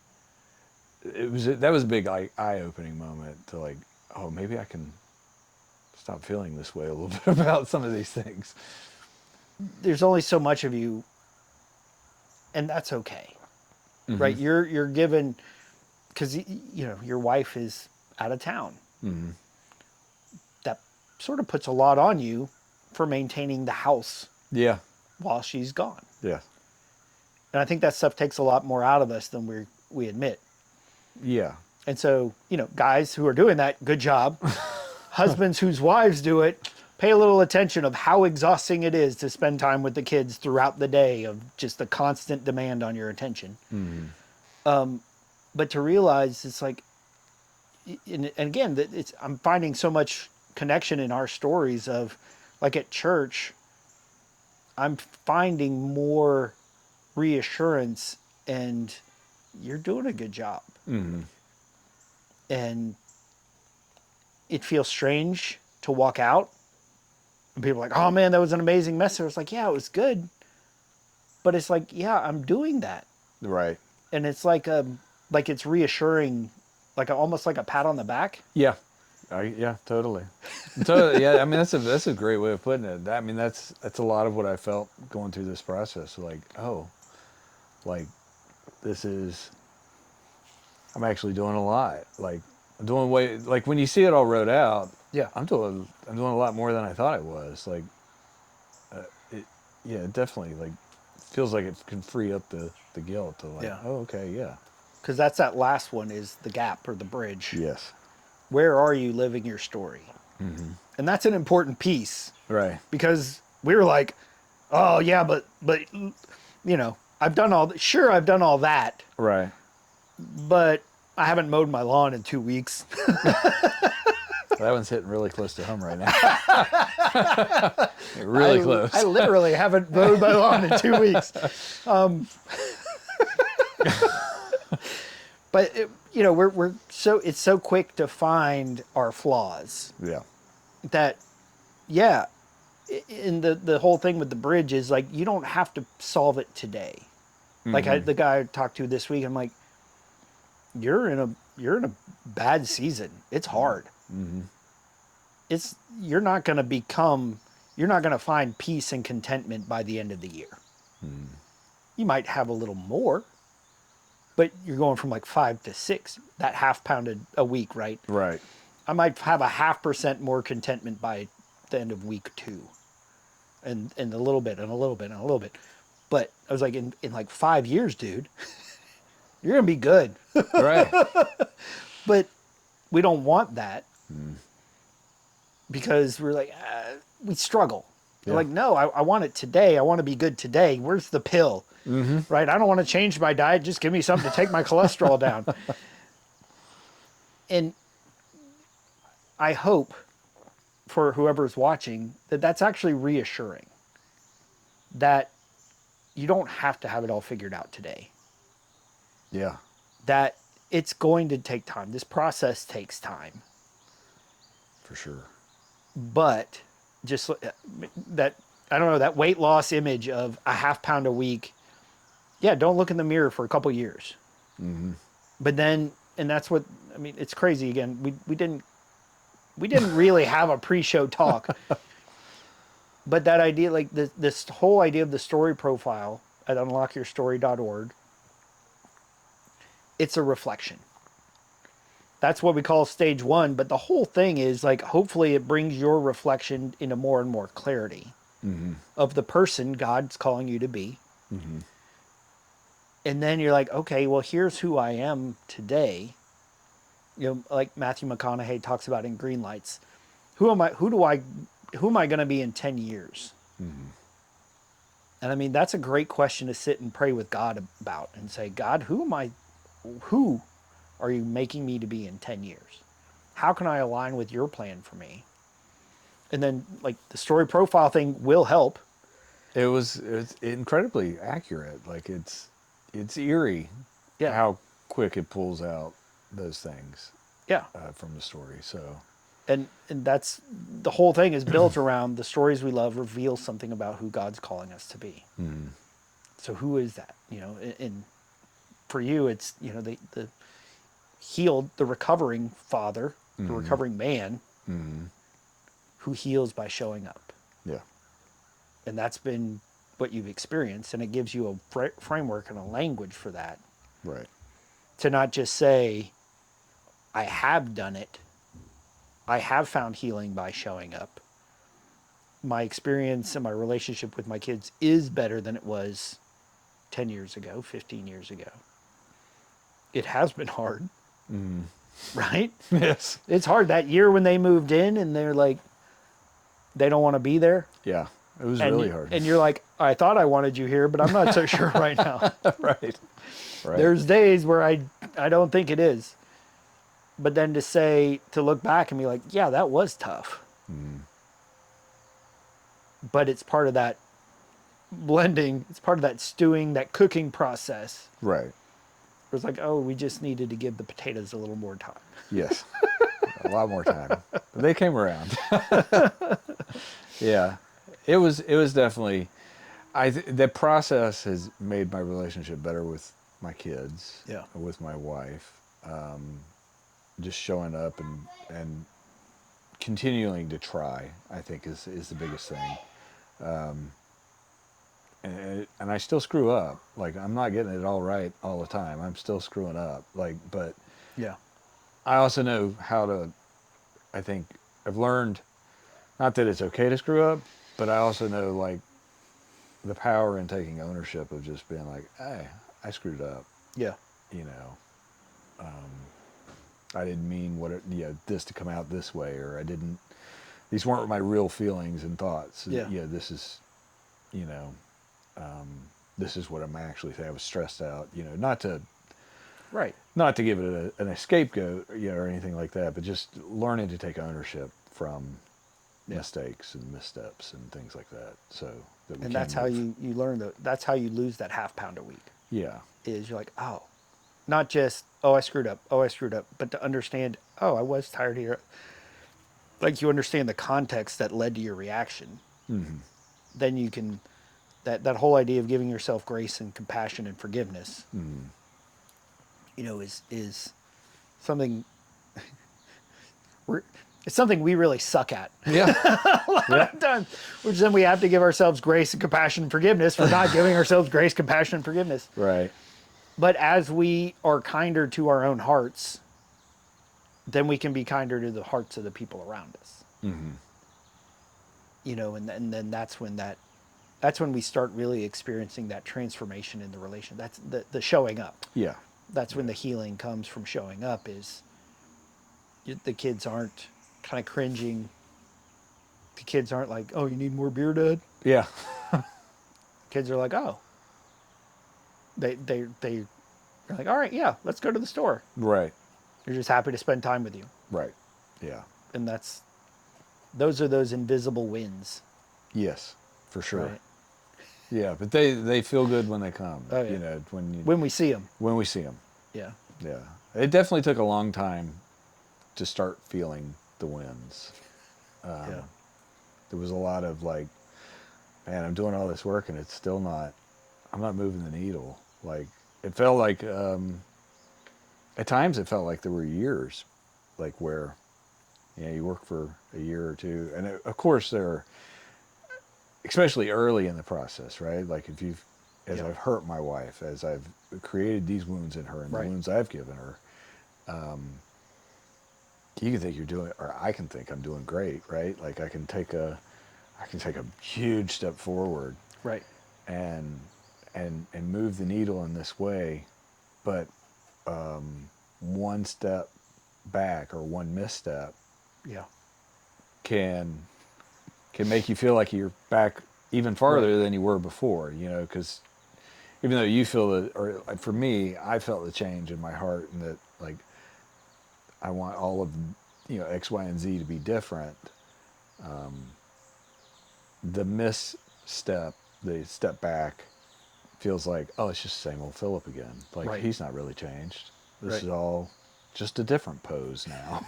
eye-opening moment to, like, oh, maybe I can stop feeling this way a little bit about some of these things. There's only so much of you, and that's okay, right? You're given, because, you know, your wife is out of town. That sort of puts a lot on you for maintaining the house while she's gone. Yeah. And I think that stuff takes a lot more out of us than we admit. Yeah. And so, you know, guys who are doing that, good job. Husbands whose wives do it, pay a little attention of how exhausting it is to spend time with the kids throughout the day, of just the constant demand on your attention. But to realize it's like, and again, that I'm finding so much connection in our stories of, like, at church, I'm finding more reassurance, and you're doing a good job. And it feels strange to walk out and people are like, oh man, that was an amazing message. It's like, yeah, it was good. But it's like, yeah, I'm doing that. Right. And it's like, like it's reassuring, like almost like a pat on the back. Yeah. Yeah, totally. Totally. Yeah, I mean that's a great way of putting it. I mean that's a lot of what I felt going through this process. Like, oh, like this is I'm actually doing a lot. Like I'm doing way like when you see it all wrote out. Yeah. I'm doing a lot more than I thought I was. Like, it, yeah, it definitely like feels like it can free up the guilt to like, Yeah. oh, okay, yeah, Because that's that last one is the gap or the bridge. yes, Where are you living your story? And that's an important piece right, because we were like, oh yeah, but you know, I've done all sure I've done all that, right. but I haven't mowed my lawn in 2 weeks. That one's hitting really close to home right now. Really close. I literally haven't mowed my lawn in 2 weeks. But you know, we're so it's so quick to find our flaws Yeah, that, yeah. In the whole thing with the bridge is like you don't have to solve it today. Like the guy I talked to this week, I'm like, you're in a bad season. It's hard. You're not going to find peace and contentment by the end of the year. You might have a little more, but you're going from like 5 to 6, that half pounded a week, right? right. I might have a 0.5% more contentment by the end of week 2. And a little bit and a little bit and a little bit. But I was like, in like 5 years, dude, you're going to be good. Right. But we don't want that because we're like, we struggle. We're Yeah. like, no, I want it today. I want to be good today. Where's the pill? Right? I don't want to change my diet. Just give me something to take my cholesterol down. And I hope for whoever's watching that that's actually reassuring, that you don't have to have it all figured out today, Yeah. that it's going to take time. This process takes time, For sure. but just that, I don't know, that weight loss image of a half pound a week. Yeah. Don't look in the mirror for a couple years, but then, and that's what, I mean, it's crazy again. We didn't really have a pre-show talk, but that idea, like this whole idea of the story profile at unlockyourstory.org, it's a reflection. That's what we call stage 1. But the whole thing is like, hopefully it brings your reflection into more and more clarity of the person God's calling you to be. And then you're like, okay, well, here's who I am today. You know, like Matthew McConaughey talks about in Green Lights. Who am I going to be in 10 years? And I mean, that's a great question to sit and pray with God about and say, God, who are you making me to be in 10 years? How can I align with your plan for me? And then like the story profile thing will help. It's incredibly accurate. Like it's eerie. Yeah. How quick it pulls out those things Yeah. from the story. So. And that's the whole thing is built around the stories we love reveal something about who God's calling us to be. So who is that? You know, and for you, it's, you know, the healed, the recovering father, the recovering man who heals by showing up. Yeah. And that's been what you've experienced. And it gives you a framework and a language for that. Right. To not just say, I have done it. I have found healing by showing up. My experience and my relationship with my kids is better than it was 10 years ago, 15 years ago. It has been hard, right? Yes. It's hard that year when they moved in and they're like, they don't want to be there. Yeah. It was really hard. And you're like, I thought I wanted you here, but I'm not so sure right now. Right. Right. There's days where I don't think it is. But then to look back and be like, yeah, that was tough. But it's part of that blending. It's part of that stewing, that cooking process. Right. It's like, oh, we just needed to give the potatoes a little more time. Yes. A lot more time. But they came around. Yeah. It was definitely, the process has made my relationship better with my kids, Yeah. with my wife, just showing up and continuing to try, I think is the biggest thing. And I still screw up. Like, I'm not getting it all right all the time. I'm still screwing up. Like, but Yeah. I also know how to, I think I've learned, not that it's okay to screw up, but I also know, like, the power in taking ownership of just being like, hey, I screwed up, Yeah. you know. I didn't mean this to come out this way, or these weren't my real feelings and thoughts. Yeah. This is, you know, this is what I'm actually saying. I was stressed out, not to Right. give it an scapegoat, or anything like that, but just learning to take ownership from mistakes and missteps and things like that. So that we And can that's how move. you learn that's how you lose that half pound a week. Yeah. Is you're like, oh, not just, oh, I screwed up, but to understand, oh, I was tired here. Like, you understand the context that led to your reaction. Then you can, that whole idea of giving yourself grace and compassion and forgiveness, is something it's something we really suck at. Yeah. Yeah. Times, which then we have to give ourselves grace and compassion and forgiveness for not giving ourselves grace, compassion, and forgiveness. Right. But as we are kinder to our own hearts, then we can be kinder to the hearts of the people around us. And then that's when we start really experiencing that transformation in the relation. That's the showing up. Yeah. That's when the healing comes from showing up. Is the kids aren't kind of cringing. The kids aren't like, oh, you need more beer, Dad? Yeah. Kids are like, oh. They're like, all right, yeah, let's go to the store. Right. They're just happy to spend time with you. Right. Yeah. And those are those invisible wins. Yes, for sure. Right? Yeah, but they feel good when they come. Oh, yeah. When we see them. we see them. Yeah. Yeah. It definitely took a long time to start feeling the wins. Yeah. There was a lot of like, man, I'm doing all this work and I'm not moving the needle. Like, it felt like, at times it felt like there were years, like where, you work for a year or two. And of course especially early in the process, right? Like as I've hurt my wife, as I've created these wounds in her and the wounds I've given her, you can think you're doing, or I can think I'm doing great, right? Like I can take a huge step forward, Right. and move the needle in this way, but one step back or one misstep Yeah. can make you feel like you're back even farther than you were before, because even though you feel that, or for me, I felt the change in my heart, and that, like, I want all of, X, Y, and Z to be different. The misstep, the step back, feels like, oh, it's just the same old Phillip again. Like, he's not really changed. This is all just a different pose now.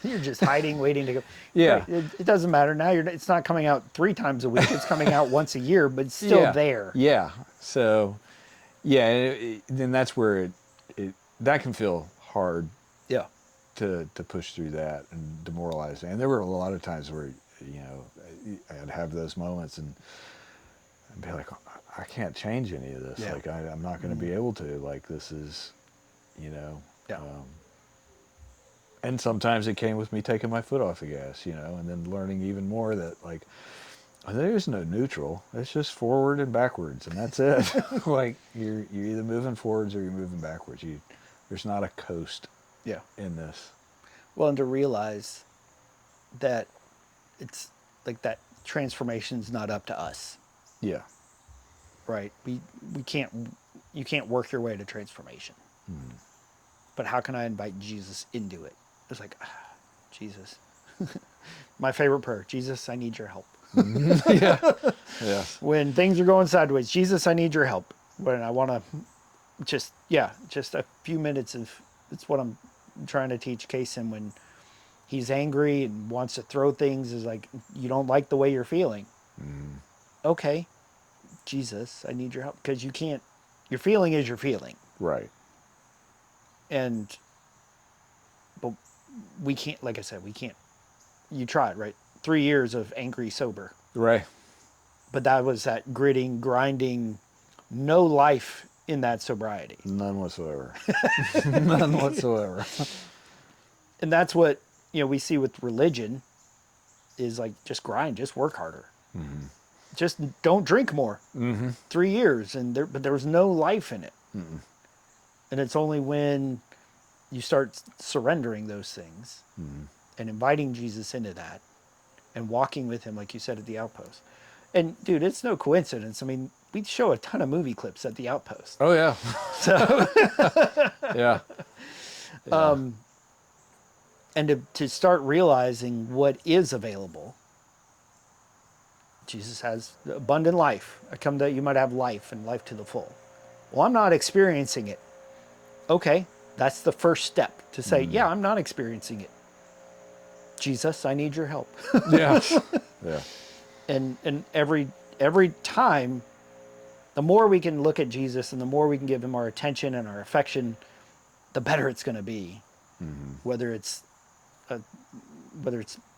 You're just hiding, waiting to go. Yeah. Right. It doesn't matter now. It's not coming out 3 times a week. It's coming out once a year, but it's still there. Yeah. So, then that's where that can feel hard. Yeah. To push through that and demoralizing. And there were a lot of times where, I'd have those moments and I'd be like, I can't change any of this. Yeah. Like, I'm not going to be able to. Like, this is, Yeah. And sometimes it came with me taking my foot off the gas, and then learning even more that, like, there is no neutral. It's just forward and backwards, and that's it. Like, you're either moving forwards or you're moving backwards. There's not a coast. Yeah. In this. Well, and to realize that it's like that transformation's not up to us. Yeah. Right. You can't work your way to transformation. But how can I invite Jesus into it? It's like, Jesus. My favorite prayer, Jesus, I need your help. Yeah. Yes. When things are going sideways, Jesus, I need your help. When I want to just a few minutes of, it's what I'm trying to teach Kason when he's angry and wants to throw things, is like, you don't like the way you're feeling. Okay, Jesus, I need your help. Because your feeling is your feeling. Right. But we can't, like I said, we can't, you tried, right? 3 years of angry sober. Right. But that was that gritting, grinding, no life in that sobriety. None whatsoever. None whatsoever. And that's what, we see with religion is like, just grind, just work harder. Just don't drink more. 3 years. But there was no life in it. And it's only when you start surrendering those things and inviting Jesus into that and walking with him, like you said, at the Outpost. And dude, it's no coincidence. I mean, we show a ton of movie clips at the Outpost. Oh yeah. So Yeah. and to start realizing what is available. Jesus has abundant life. I come that you might have life and life to the full. Well, I'm not experiencing it. Okay, that's the first step to say, yeah, I'm not experiencing it. Jesus, I need your help. Yeah. Yeah. And every time, the more we can look at Jesus and the more we can give him our attention and our affection, the better it's going to be. Whether it's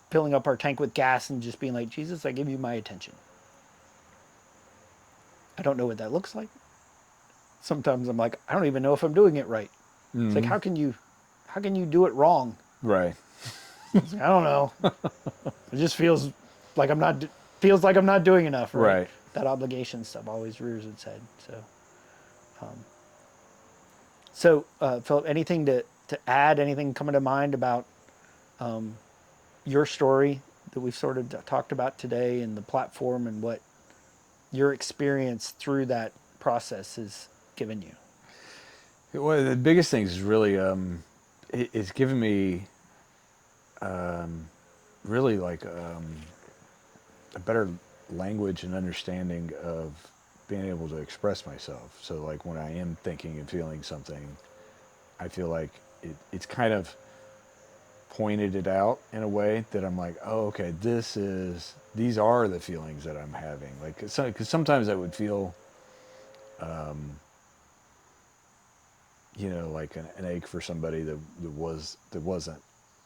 filling up our tank with gas and just being like, Jesus, I give you my attention. I don't know what that looks like. Sometimes I'm like, I don't even know if I'm doing it right. It's like, how can you do it wrong? Right. It's like, I don't know. It just feels like I'm not doing enough. Right. That obligation stuff always rears its head. So, Phillip, anything to add? Anything coming to mind about your story that we've sort of talked about today and the platform and what your experience through that process has given you? Well, the biggest thing is really it's given me really like a better language and understanding of being able to express myself. So like when I am thinking and feeling something, I feel like it's kind of pointed it out in a way that I'm like, oh, okay, these are the feelings that I'm having. Like, because sometimes I would feel, like an ache for somebody that wasn't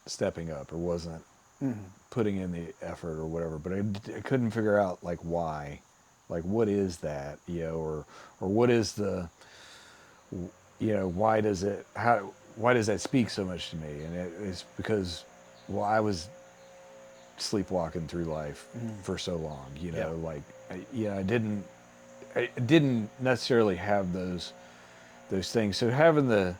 stepping up or wasn't putting in the effort or whatever. But I couldn't figure out like why, like what is that, or what is the, why does that speak so much to me? And it's because, well, I was sleepwalking through life for so long, like, I didn't necessarily have those things. So having the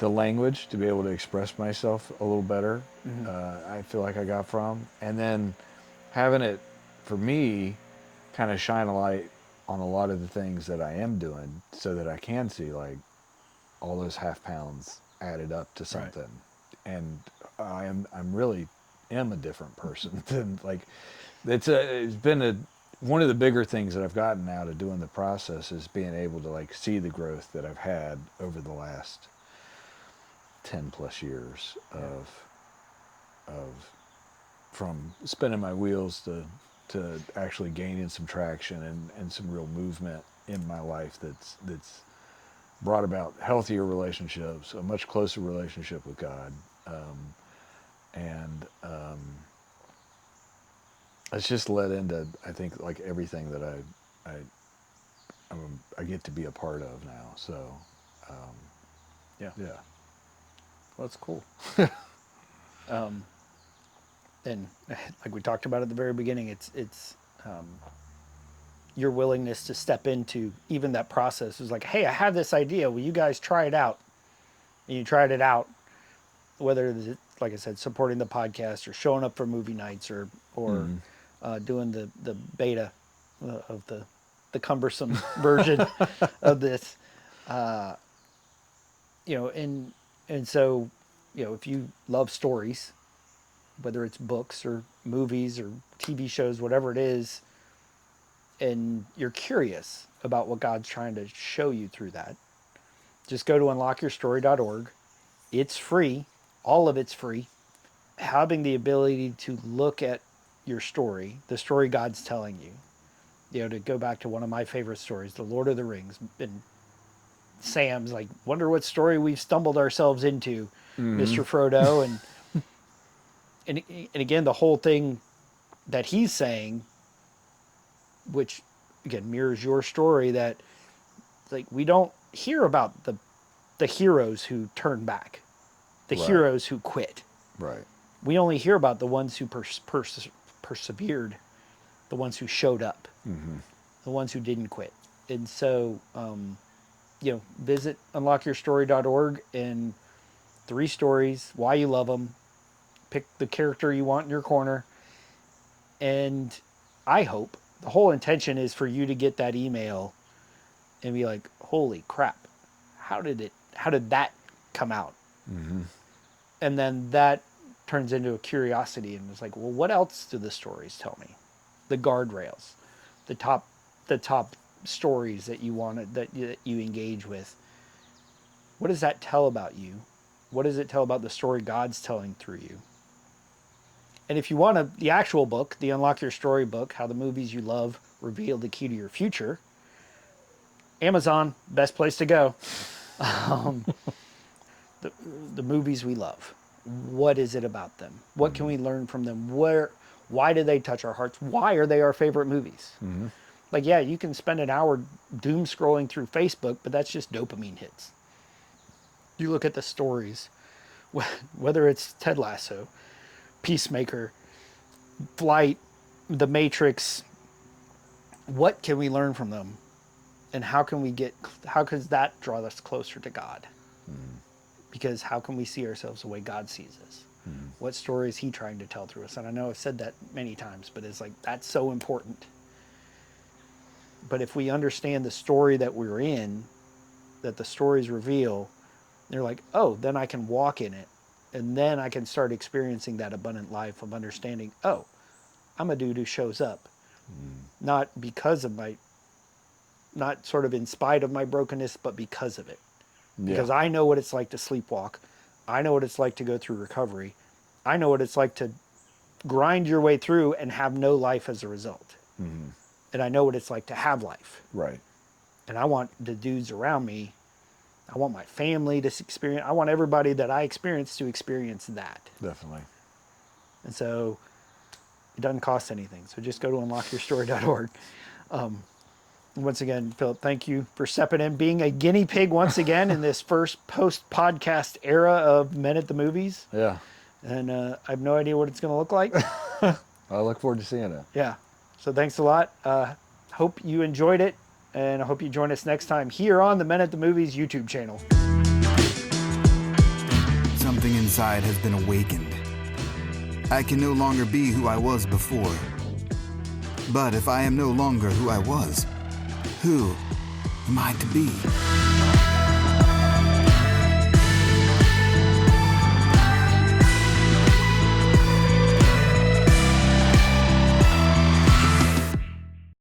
language to be able to express myself a little better, I feel like I got from, and then having it for me kind of shine a light on a lot of the things that I am doing so that I can see like all those half pounds added up to something. Right. And I'm really am a different person than like, it's been one of the bigger things that I've gotten out of doing the process is being able to like see the growth that I've had over the last 10 plus years of from spinning my wheels to actually gaining some traction and some real movement in my life that's brought about healthier relationships, a much closer relationship with God, and it's just led into, I think, like everything that I get to be a part of now. So, yeah. Well, that's cool. And like we talked about at the very beginning, it's your willingness to step into even that process is like, hey, I have this idea. Will you guys try it out? And you tried it out, whether it's, like I said, supporting the podcast or showing up for movie nights or doing the beta of the cumbersome version of this, and so, if you love stories, whether it's books or movies or TV shows, whatever it is, and you're curious about what God's trying to show you through that, just go to unlockyourstory.org. It's free. All of it's free. Having the ability to look at your story, the story God's telling you, to go back to one of my favorite stories, The Lord of the Rings, and Sam's like, wonder what story we've stumbled ourselves into, Mr. Frodo. And again, the whole thing that he's saying, which again mirrors your story, that like we don't hear about the heroes who turn back, the Right. heroes who quit. Right. We only hear about the ones who persevered, the ones who showed up, the ones who didn't quit. And so, visit unlockyourstory.org and 3 stories, why you love them, pick the character you want in your corner. And I hope the whole intention is for you to get that email and be like, holy crap, how did that come out? And then that turns into a curiosity, and it's like, well, what else do the stories tell me? The guardrails, the top stories that you want that you engage with. What does that tell about you? What does it tell about the story God's telling through you? And if you want the actual book, the Unlock Your Story book, How the Movies You Love Reveal the Key to Your Future, Amazon, best place to go. The movies we love. What is it about them? What can we learn from them? Why do they touch our hearts? Why are they our favorite movies? Like, yeah, you can spend an hour doom scrolling through Facebook, but that's just dopamine hits. You look at the stories, whether it's Ted Lasso, Peacemaker, Flight, The Matrix, what can we learn from them? And how can that draw us closer to God? Because how can we see ourselves the way God sees us? What story is he trying to tell through us? And I know I've said that many times, but it's like, that's so important. But if we understand the story that we're in, that the stories reveal, they're like, oh, then I can walk in it. And then I can start experiencing that abundant life of understanding, oh, I'm a dude who shows up. Not because of not sort of in spite of my brokenness, but because of it. Because I know what it's like to sleepwalk. I know what it's like to go through recovery. I know what it's like to grind your way through and have no life as a result. And I know what it's like to have life. Right. And I want the dudes around me, I want my family to experience, I want everybody that I experience to experience that. Definitely. And so it doesn't cost anything. So just go to unlockyourstory.org. Once again, Phillip, thank you for stepping in, being a guinea pig once again in this first post-podcast era of Men at the Movies. Yeah. And I have no idea what it's going to look like. I look forward to seeing it. Yeah. So thanks a lot. Hope you enjoyed it. And I hope you join us next time here on the Men at the Movies YouTube channel. Something inside has been awakened. I can no longer be who I was before. But if I am no longer who I was, who am I to be?